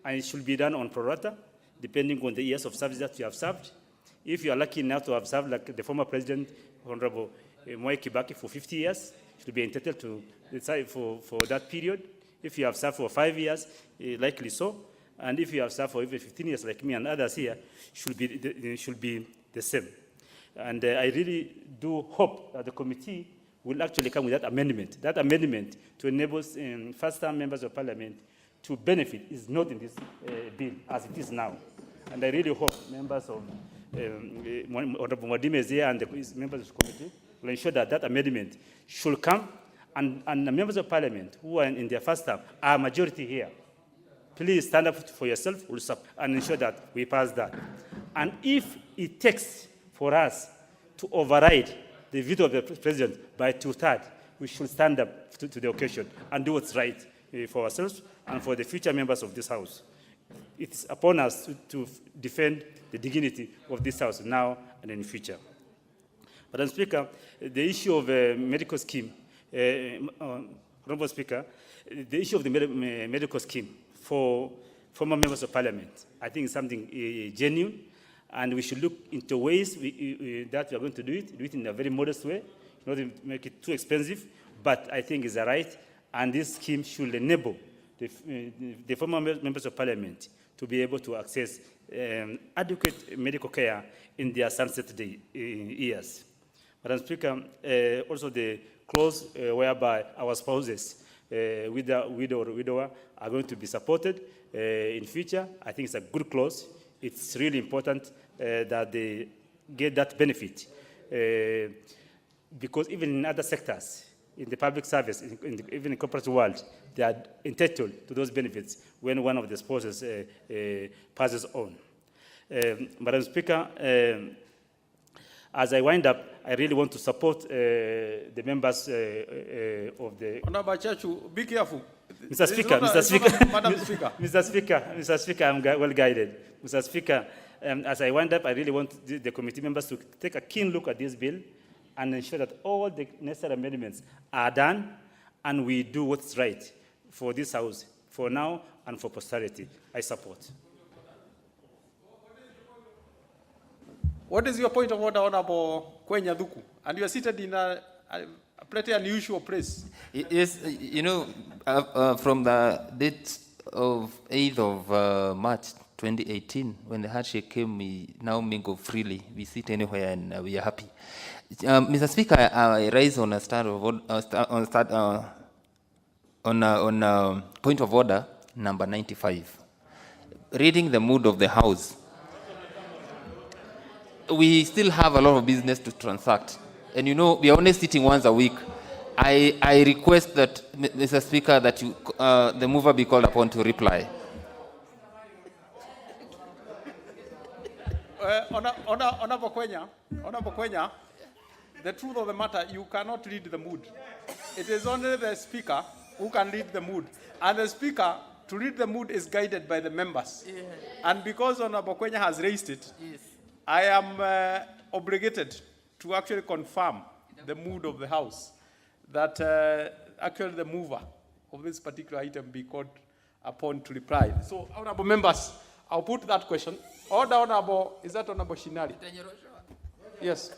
And it should be done on pro rata, depending on the years of service that you have served. If you are lucky enough to have served, like the former President, Honorable Mwai Kibaki, for 50 years, you should be entitled to decide for that period. If you have served for 5 years, likely so. And if you have served for even 15 years, like me and others here, should be the same. And I really do hope that the committee will actually come with that amendment to enable first-time members of Parliament to benefit is not in this bill as it is now. And I really hope members of Honorable Mwadime is here and the members of the committee will ensure that that amendment should come, and the members of Parliament who are in their first term are majority here. Please stand up for yourself and ensure that we pass that. And if it takes for us to override the veto of the President by 2/3, we should stand up to the occasion and do what's right for ourselves and for the future members of this House. It's upon us to defend the dignity of this House now and in the future. Madam Speaker, the issue of medical scheme, Honorable Speaker, the issue of the medical scheme for former members of Parliament, I think is something genuine, and we should look into ways that we are going to do it in a very modest way, not make it too expensive, but I think it's a right, and this scheme should enable the former members of parliament to be able to access adequate medical care in their sunset years. Madam Speaker, also the clause whereby our spouses, widow or widower, are going to be supported in future, I think it's a good clause. It's really important that they get that benefit because even in other sectors, in the public service, even in the corporate world, they are entitled to those benefits when one of the spouses passes on. Madam Speaker, as I wind up, I really want to support the members of the... Honorable Chachu, be careful. Mr. Speaker, Mr. Speaker, Madam Speaker. Mr. Speaker, I'm well guided. Mr. Speaker, as I wind up, I really want the committee members to take a keen look at this bill and ensure that all the necessary amendments are done and we do what's right for this House, for now and for posterity. I support. What is your point of order, Honorable Kwenya Duku? And you are seated in a pretty unusual place. Yes, you know, from the date of 8th of March 2018, when the handshake came, we now mingle freely. We sit anywhere and we are happy. Mr. Speaker, I rise on a point of order number 95. Reading the mood of the House, we still have a lot of business to transact. And you know, we are only sitting once a week. I request that, Mr. Speaker, that you, the mover be called upon to reply. Honorable Kwenya, the truth of the matter, you cannot read the mood. It is only the Speaker who can read the mood. And the Speaker, to read the mood, is guided by the members. Yeah. And because Honorable Kwenya has raised it, yes, I am obligated to actually confirm the mood of the House, that actually the mover of this particular item be called upon to reply. So, honorable members, I'll put that question. Order, honorable, is that Honorable Shinari? Yes.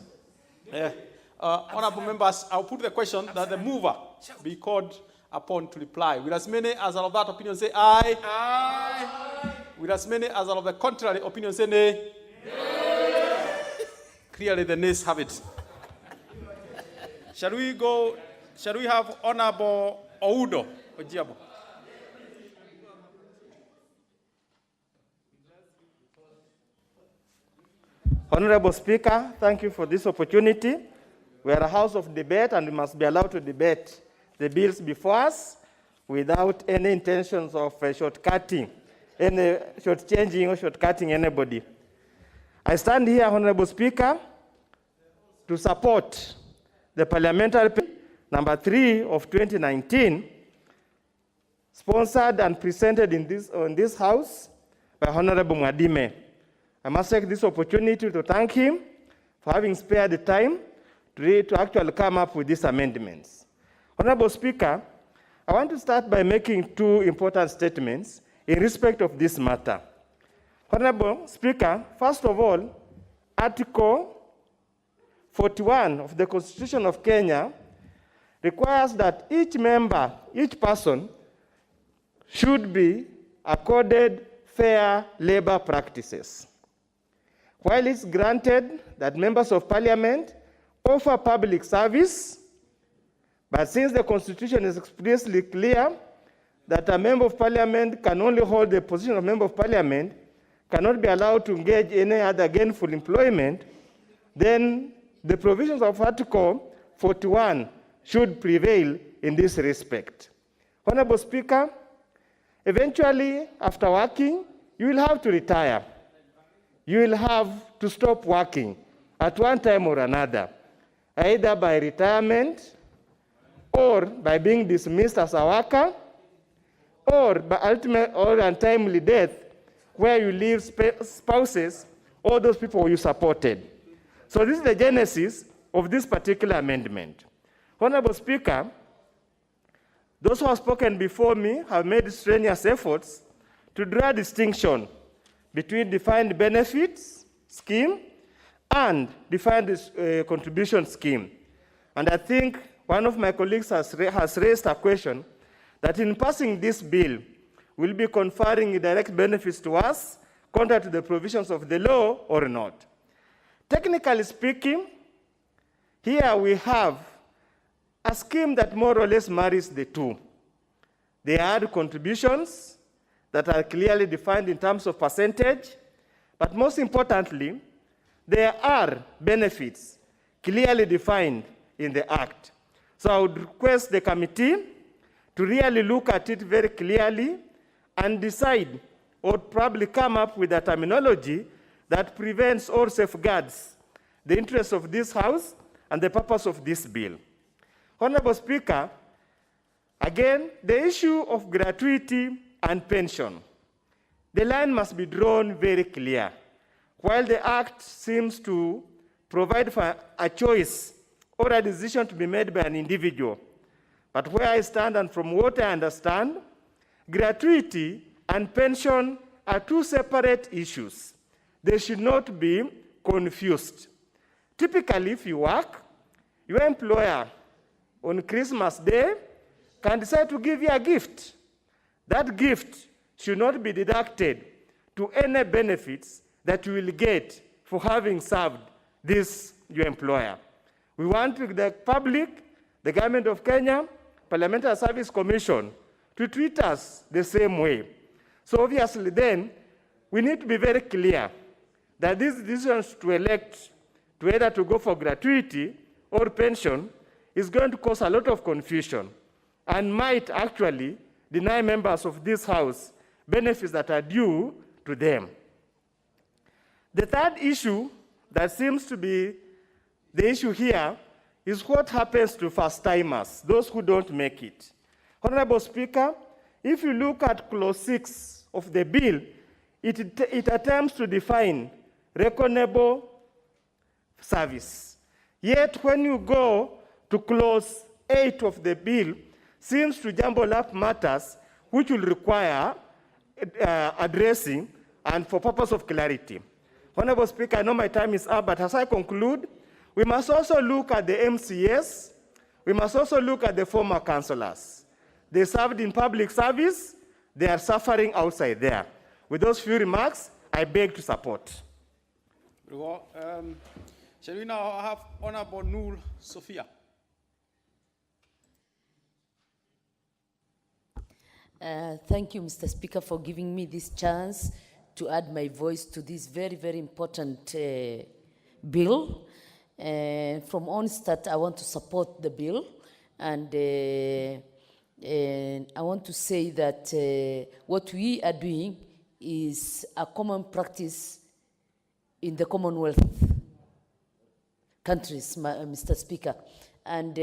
Honorable members, I'll put the question that the mover be called upon to reply. Will as many as are of that opinion say aye? Aye. Will as many as are of the contrary opinion say nay? Nay. Clearly the nays have it. Shall we have Honorable Oudo Ojiabo? Honorable Speaker, thank you for this opportunity. We are a house of debate and we must be allowed to debate the bills before us without any intentions of shortcutting, any shortchanging or shortcutting anybody. I stand here, Honorable Speaker, to support the parliamentary bill number 3 of 2019, sponsored and presented in this House by Honorable Mwadime. I must take this opportunity to thank him for having spared the time to actually come up with these amendments. Honorable Speaker, I want to start by making 2 important statements in respect of this matter. Honorable Speaker, first of all, Article 41 of the Constitution of Kenya requires that each member, each person, should be accorded fair labor practices. While it's granted that members of parliament offer public service, but since the Constitution is explicitly clear that a member of parliament can only hold the position of member of parliament, cannot be allowed to engage in any other gainful employment, then the provisions of Article 41 should prevail in this respect. Honorable Speaker, eventually, after working, you will have to retire. You will have to stop working at one time or another, either by retirement or by being dismissed as a worker or by ultimate or untimely death where you leave spouses or those people you supported. So this is the genesis of this particular amendment. Honorable Speaker, those who have spoken before me have made strenuous efforts to draw a distinction between defined benefits scheme and defined contribution scheme. And I think one of my colleagues has raised a question that in passing this bill, will be conferring direct benefits to us, contrary to the provisions of the law or not. Technically speaking, here we have a scheme that more or less marries the two. They add contributions that are clearly defined in terms of percentage, but most importantly, there are benefits clearly defined in the Act. So I would request the committee to really look at it very clearly and decide or probably come up with a terminology that prevents or safeguards the interests of this House and the purpose of this bill. Honorable Speaker, again, the issue of gratuity and pension. The line must be drawn very clear. While the Act seems to provide for a choice or a decision to be made by an individual, but where I stand and from what I understand, gratuity and pension are two separate issues. They should not be confused. Typically, if you work, your employer on Christmas Day can decide to give you a gift. That gift should not be deducted to any benefits that you will get for having served this your employer. We want the public, the government of Kenya, Parliamentary Service Commission to treat us the same way. So obviously then, we need to be very clear that these decisions to elect to either to go for gratuity or pension is going to cause a lot of confusion and might actually deny members of this House benefits that are due to them. The third issue that seems to be the issue here is what happens to first-timers, those who don't make it. Honorable Speaker, if you look at Clause 6 of the bill, it attempts to define reckonable service. Yet when you go to Clause 8 of the bill, seems to jumble up matters which will require addressing and for purpose of clarity. Honorable Speaker, I know my time is up, but as I conclude, we must also look at the MCS. We must also look at the former councillors. They served in public service. They are suffering outside there. With those few remarks, I beg to support. Shall we now have Honorable Noor Sophia? Thank you, Mr. Speaker, for giving me this chance to add my voice to this very, very important bill. From onset, I want to support the bill, and I want to say that what we are doing is a common practice in the Commonwealth countries, Mr. Speaker. And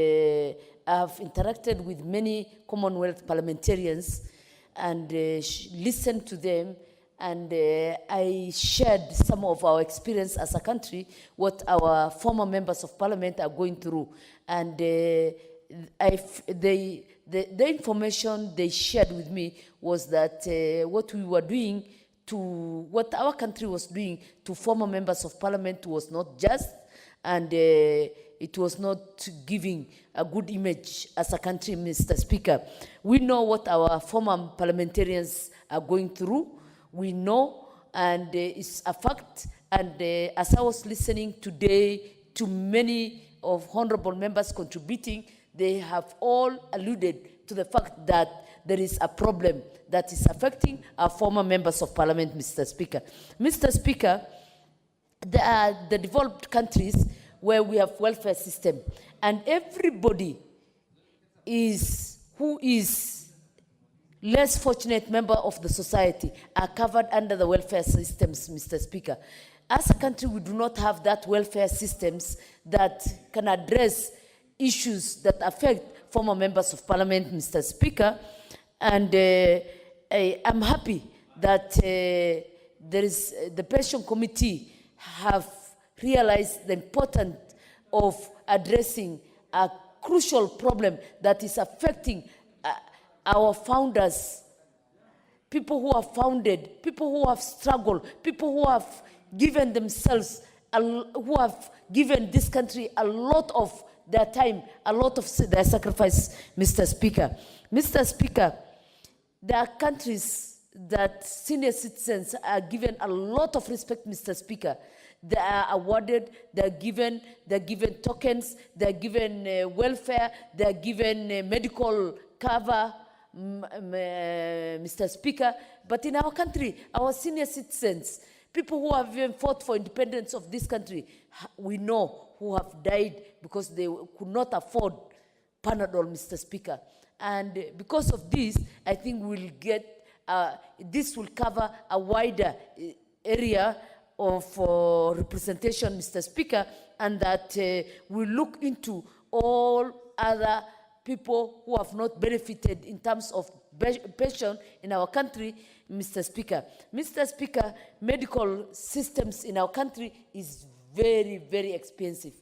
I've interacted with many Commonwealth parliamentarians and listened to them, and I shared some of our experience as a country, what our former members of parliament are going through. And the information they shared with me was that what we were doing what our country was doing to former members of parliament was not just, and it was not giving a good image as a country, Mr. Speaker. We know what our former parliamentarians are going through. We know, and it's a fact. And as I was listening today to many of honorable members contributing, they have all alluded to the fact that there is a problem that is affecting our former members of parliament, Mr. Speaker. Mr. Speaker, there are the developed countries where we have welfare system, and everybody who is less fortunate member of the society are covered under the welfare systems, Mr. Speaker. As a country, we do not have that welfare systems that can address issues that affect former members of parliament, Mr. Speaker. And I'm happy that the pension committee have realized the importance of addressing a crucial problem that is affecting our founders, people who have founded, people who have struggled, people who have given themselves, who have given this country a lot of their time, a lot of their sacrifice, Mr. Speaker. Mr. Speaker, There are countries that senior citizens are given a lot of respect, Mr. Speaker. They are awarded, they're given tokens, they're given welfare, they're given medical cover, Mr. Speaker. But in our country, our senior citizens, people who have even fought for independence of this country, we know who have died because they could not afford Panadol, Mr. Speaker. And because of this, I think we'll get, this will cover a wider area of representation, Mr. Speaker, and that we look into all other people who have not benefited in terms of pension in our country, Mr. Speaker. Mr. Speaker, medical systems in our country is very, very expensive.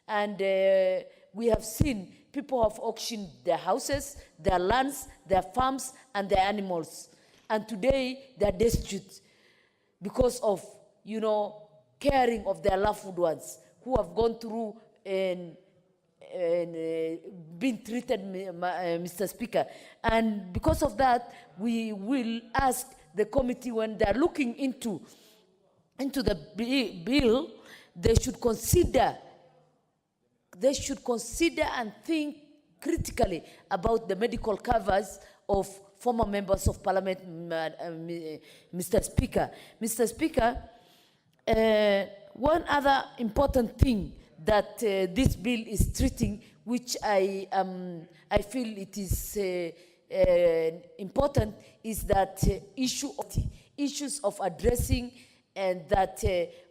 And we have seen people have auctioned their houses, their lands, their farms, and their animals. And today, they're destitute because of, you know, caring of their loved ones who have gone through and been treated, Mr. Speaker. And because of that, we will ask the committee, when they're looking into the bill, they should consider and think critically about the medical covers of former members of parliament, Mr. Speaker. Mr. Speaker, one other important thing that this bill is treating, which I feel it is important, is that issues of addressing, and that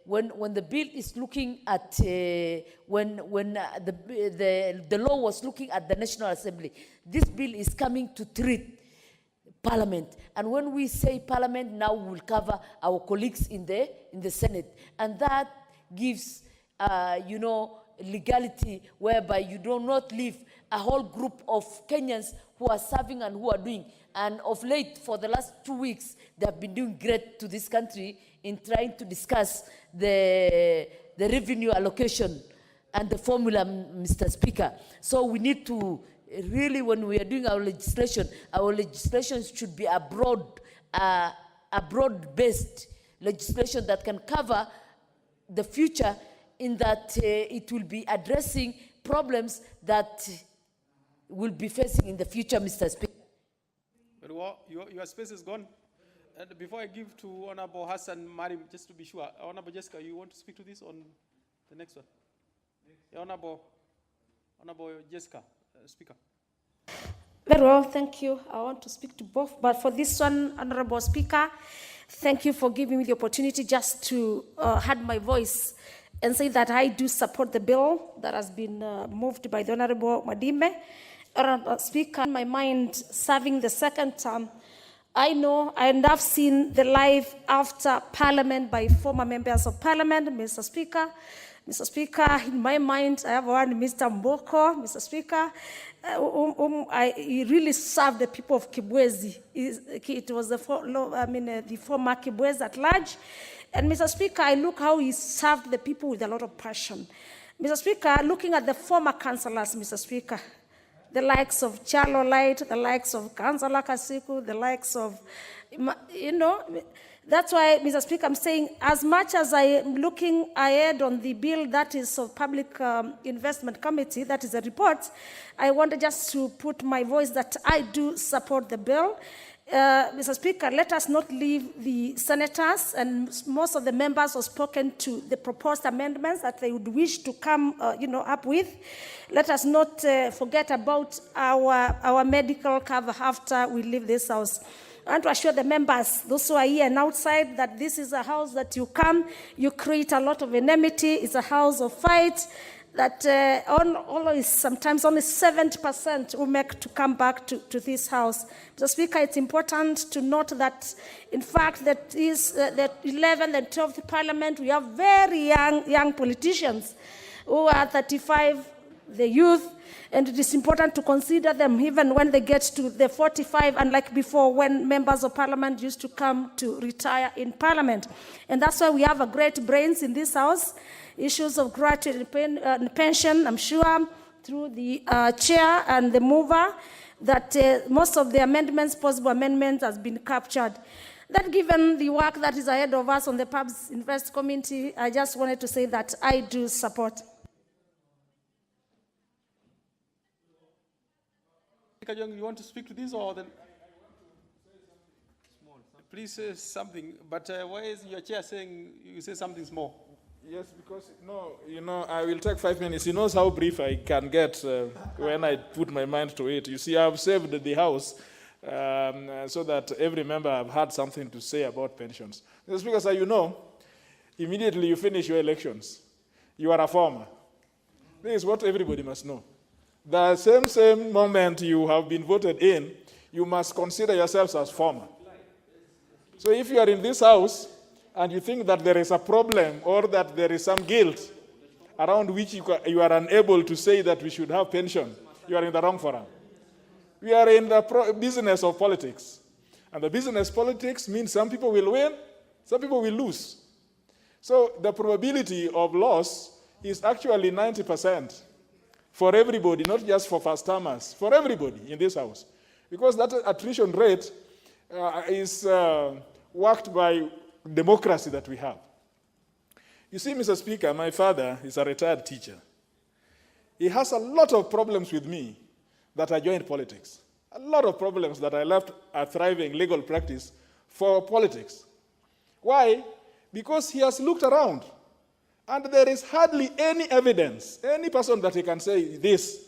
when the bill is looking at, when the law was looking at the National Assembly, this bill is coming to treat Parliament. And when we say Parliament, now we will cover our colleagues in the Senate. And that gives, you know, legality whereby you do not leave a whole group of Kenyans who are serving and who are doing. And of late, for the last 2 weeks, they have been doing great to this country in trying to discuss the revenue allocation and the formula, Mr. Speaker. So we need to really, when we are doing our legislation should be a broad-based legislation that can cover the future, in that it will be addressing problems that will be facing in the future, Mr. Speaker. Very well. Your space is gone. And before I give to Honorable Hassan Marim, just to be sure, Honorable Jessica, you want to speak to this on the next one? Yeah, Honorable Jessica, Speaker. Very well, thank you. I want to speak to both, but for this one, Honorable Speaker, thank you for giving me the opportunity just to add my voice and say that I do support the bill that has been moved by the Honorable Madime. Honorable Speaker, in my mind, serving the second term, I know and I've seen the life after Parliament by former members of Parliament, Mr. Speaker. Mr. Speaker, in my mind, I have one Mr. Mboko, Mr. Speaker, he really served the people of Kibwezi. It was the former Kibwezi at large. And Mr. Speaker, I look how he served the people with a lot of passion. Mr. Speaker, looking at the former councillors, Mr. Speaker, the likes of Charlo Light, the likes of Councillor Kasiku, the likes of, you know, that's why, Mr. Speaker, I'm saying, as much as I am looking ahead on the bill that is of Public Investment Committee, that is a report, I wanted just to put my voice that I do support the bill. Mr. Speaker, let us not leave the senators, and most of the members have spoken to the proposed amendments that they would wish to come up with. Let us not forget about our medical cover after we leave this house. I want to assure the members, those who are here and outside, that this is a house that you come, you create a lot of enmity. It's a house of fight, that always, sometimes only 70% will make to come back to this house. Mr. Speaker, it's important to note that, in fact, that is the 11th and 12th Parliament, we have very young politicians who are 35, the youth, and it is important to consider them even when they get to the 45, unlike before when members of Parliament used to come to retire in Parliament. And that's why we have a great brains in this house. Issues of gratuity and pension, I'm sure, through the chair and the mover, that most of the amendments, possible amendments, has been captured. That given the work that is ahead of us on the Pubs Invest Committee, I just wanted to say that I do support. You want to speak to this or then? Please say something, but why is your chair saying you say something small? Yes, because, I will take 5 minutes. He knows how brief I can get when I put my mind to it. You see, I've saved the House so that every member have had something to say about pensions. Mr. Speaker, sir, immediately you finish your elections, you are a former. This is what everybody must know. The same moment you have been voted in, you must consider yourselves as former. So if you are in this House and you think that there is a problem or that there is some guilt around which you are unable to say that we should have pension, you are in the wrong forum. We are in the business of politics. And the business politics means some people will win, some people will lose. So the probability of loss is actually 90% for everybody, not just for first-timers, for everybody in this House. Because that attrition rate is worked by democracy that we have. You see, Mr. Speaker, my father is a retired teacher. He has a lot of problems with me that I joined politics. A lot of problems that I left a thriving legal practice for politics. Why? Because he has looked around, and there is hardly any evidence, any person that he can say this,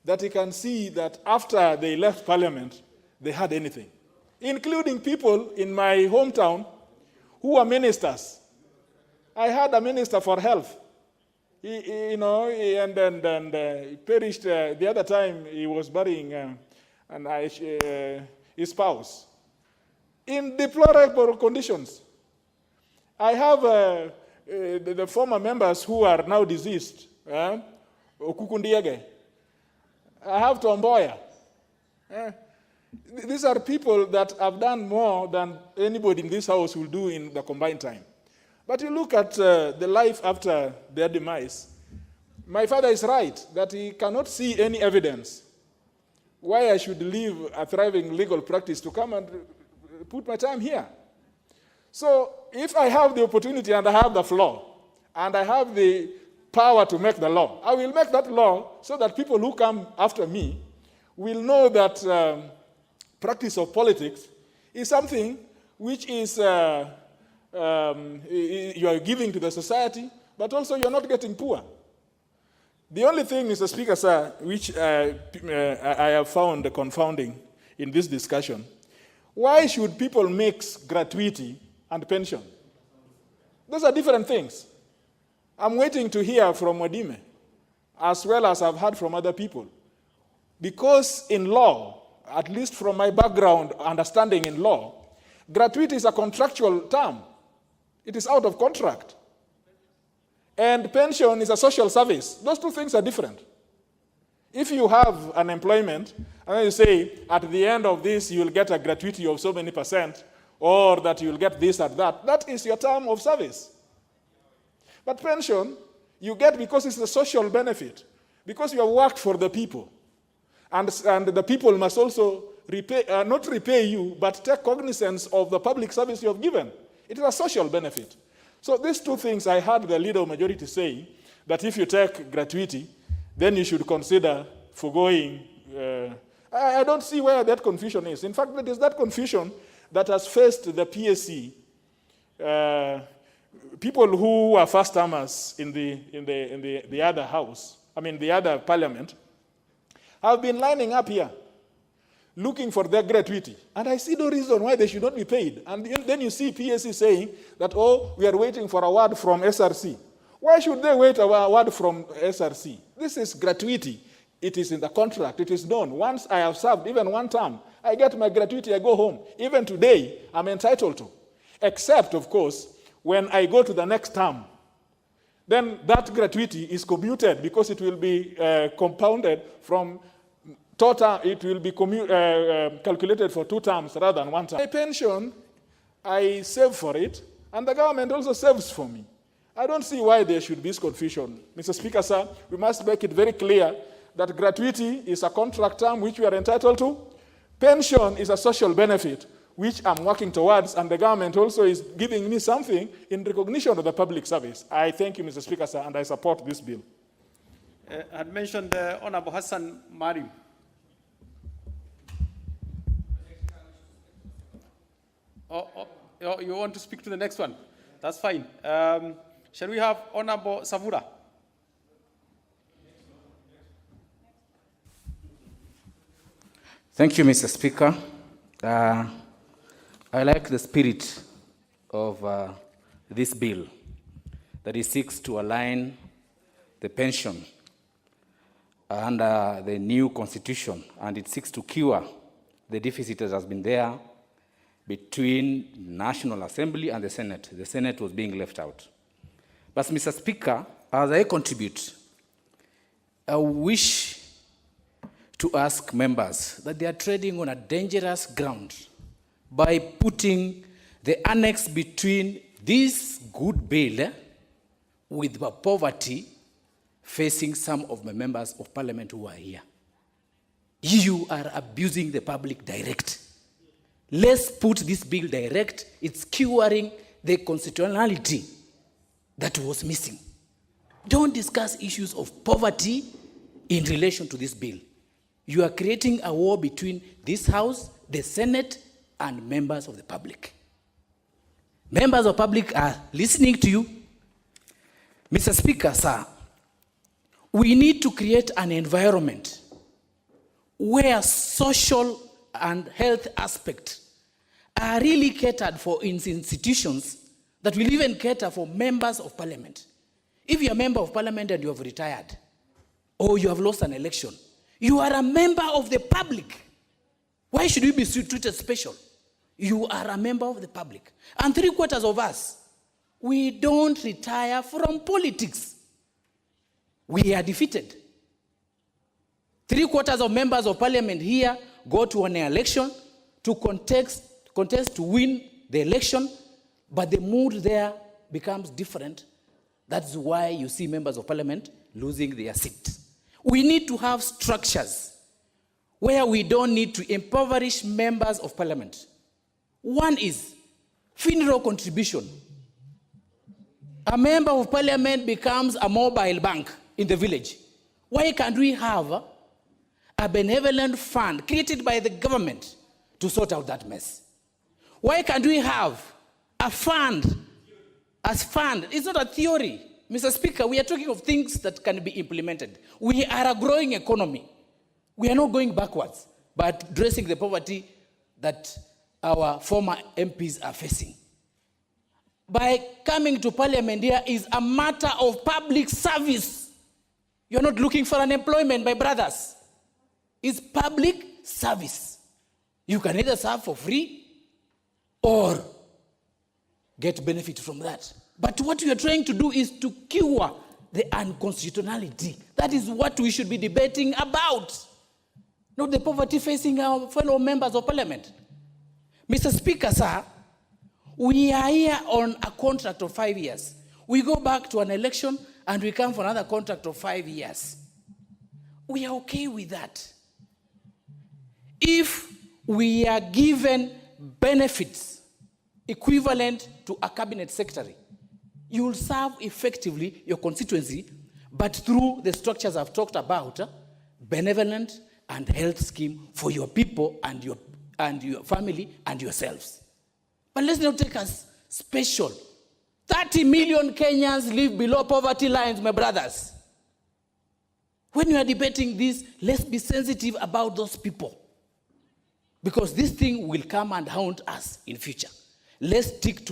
that he can see that after they left Parliament, they had anything, including people in my hometown who are ministers. I had a minister for health. He perished the other time he was burying his spouse in deplorable conditions. I have the former members who are now deceased. Okukundiege. I have Tomboya. These are people that have done more than anybody in this House will do in the combined time. But you look at the life after their demise, my father is right that he cannot see any evidence why I should leave a thriving legal practice to come and put my time here. So if I have the opportunity and I have the floor and I have the power to make the law, I will make that law so that people who come after me will know that practice of politics is something which is you are giving to the society, but also you are not getting poor. The only thing, Mr. Speaker, sir, which I have found confounding in this discussion, why should people mix gratuity and pension? Those are different things. I'm waiting to hear from Wadime, as well as I've heard from other people. Because in law, at least from my background understanding in law, gratuity is a contractual term. It is out of contract. And pension is a social service. Those two things are different. If you have an employment, and then you say, at the end of this, you will get a gratuity of so many %, or that you will get this or that, that is your term of service. But pension, you get because it's a social benefit, because you have worked for the people. And the people must also not repay you, but take cognizance of the public service you have given. It is a social benefit. So these two things I heard the leader of majority say, that if you take gratuity, then you should consider foregoing. I don't see where that confusion is. In fact, it is that confusion that has faced the PSC. People who are first-timers in the other house, the other parliament, have been lining up here, looking for their gratuity. And I see no reason why they should not be paid. And then you see PSC saying that, we are waiting for a word from SRC. Why should they wait a word from SRC? This is gratuity. It is in the contract. It is known. Once I have served even one term, I get my gratuity, I go home. Even today, I'm entitled to. Except, of course, when I go to the next term. Then that gratuity is commuted because it will be compounded from total, it will be calculated for 2 terms rather than 1 term. My pension, I save for it, and the government also saves for me. I don't see why there should be this confusion. Mr. Speaker, sir, we must make it very clear that gratuity is a contract term which we are entitled to. Pension is a social benefit which I'm working towards, and the government also is giving me something in recognition of the public service. I thank you, Mr. Speaker, sir, and I support this bill. I had mentioned the Honorable Hassan Marim. Oh, you want to speak to the next one? That's fine. Shall we have Honorable Savura? Thank you, Mr. Speaker. I like the spirit of this bill, that it seeks to align the pension under the new constitution, and it seeks to cure the deficit that has been there between National Assembly and the Senate. The Senate was being left out. But, Mr. Speaker, as I contribute, I wish to ask members that they are treading on a dangerous ground by putting the annex between this good bill with the poverty facing some of the members of parliament who are here. You are abusing the public direct. Let's put this bill direct. It's curing the constitutionality that was missing. Don't discuss issues of poverty in relation to this bill. You are creating a war between this House, the Senate, and members of the public. Members of the public are listening to you. Mr. Speaker, sir, we need to create an environment where social and health aspects are really catered for in institutions that will even cater for members of parliament. If you're a member of parliament and you have retired, or you have lost an election, you are a member of the public. Why should you be treated special? You are a member of the public. And 3/4 of us, we don't retire from politics. We are defeated. 3/4 of members of parliament here go to an election to contest to win the election, but the mood there becomes different. That's why you see members of parliament losing their seat. We need to have structures where we don't need to impoverish members of parliament. One is funeral contribution. A member of parliament becomes a mobile bank in the village. Why can't we have a benevolent fund created by the government to sort out that mess? Why can't we have a fund as fund? It's not a theory. Mr. Speaker, we are talking of things that can be implemented. We are a growing economy. We are not going backwards, but addressing the poverty that our former MPs are facing. By coming to parliament here is a matter of public service. You're not looking for an employment, my brothers. It's public service. You can either serve for free or get benefit from that. But what we are trying to do is to cure the unconstitutionality. That is what we should be debating about, not the poverty facing our fellow members of parliament. Mr. Speaker, sir, we are here on a contract of 5 years. We go back to an election and we come for another contract of 5 years. We are okay with that. If we are given benefits equivalent to a cabinet secretary, you will serve effectively your constituency, but through the structures I've talked about, benevolent and health scheme for your people and your family and yourselves. But let's not take us special. 30 million Kenyans live below poverty lines, my brothers. When you are debating this, let's be sensitive about those people, because this thing will come and haunt us in future. Let's stick to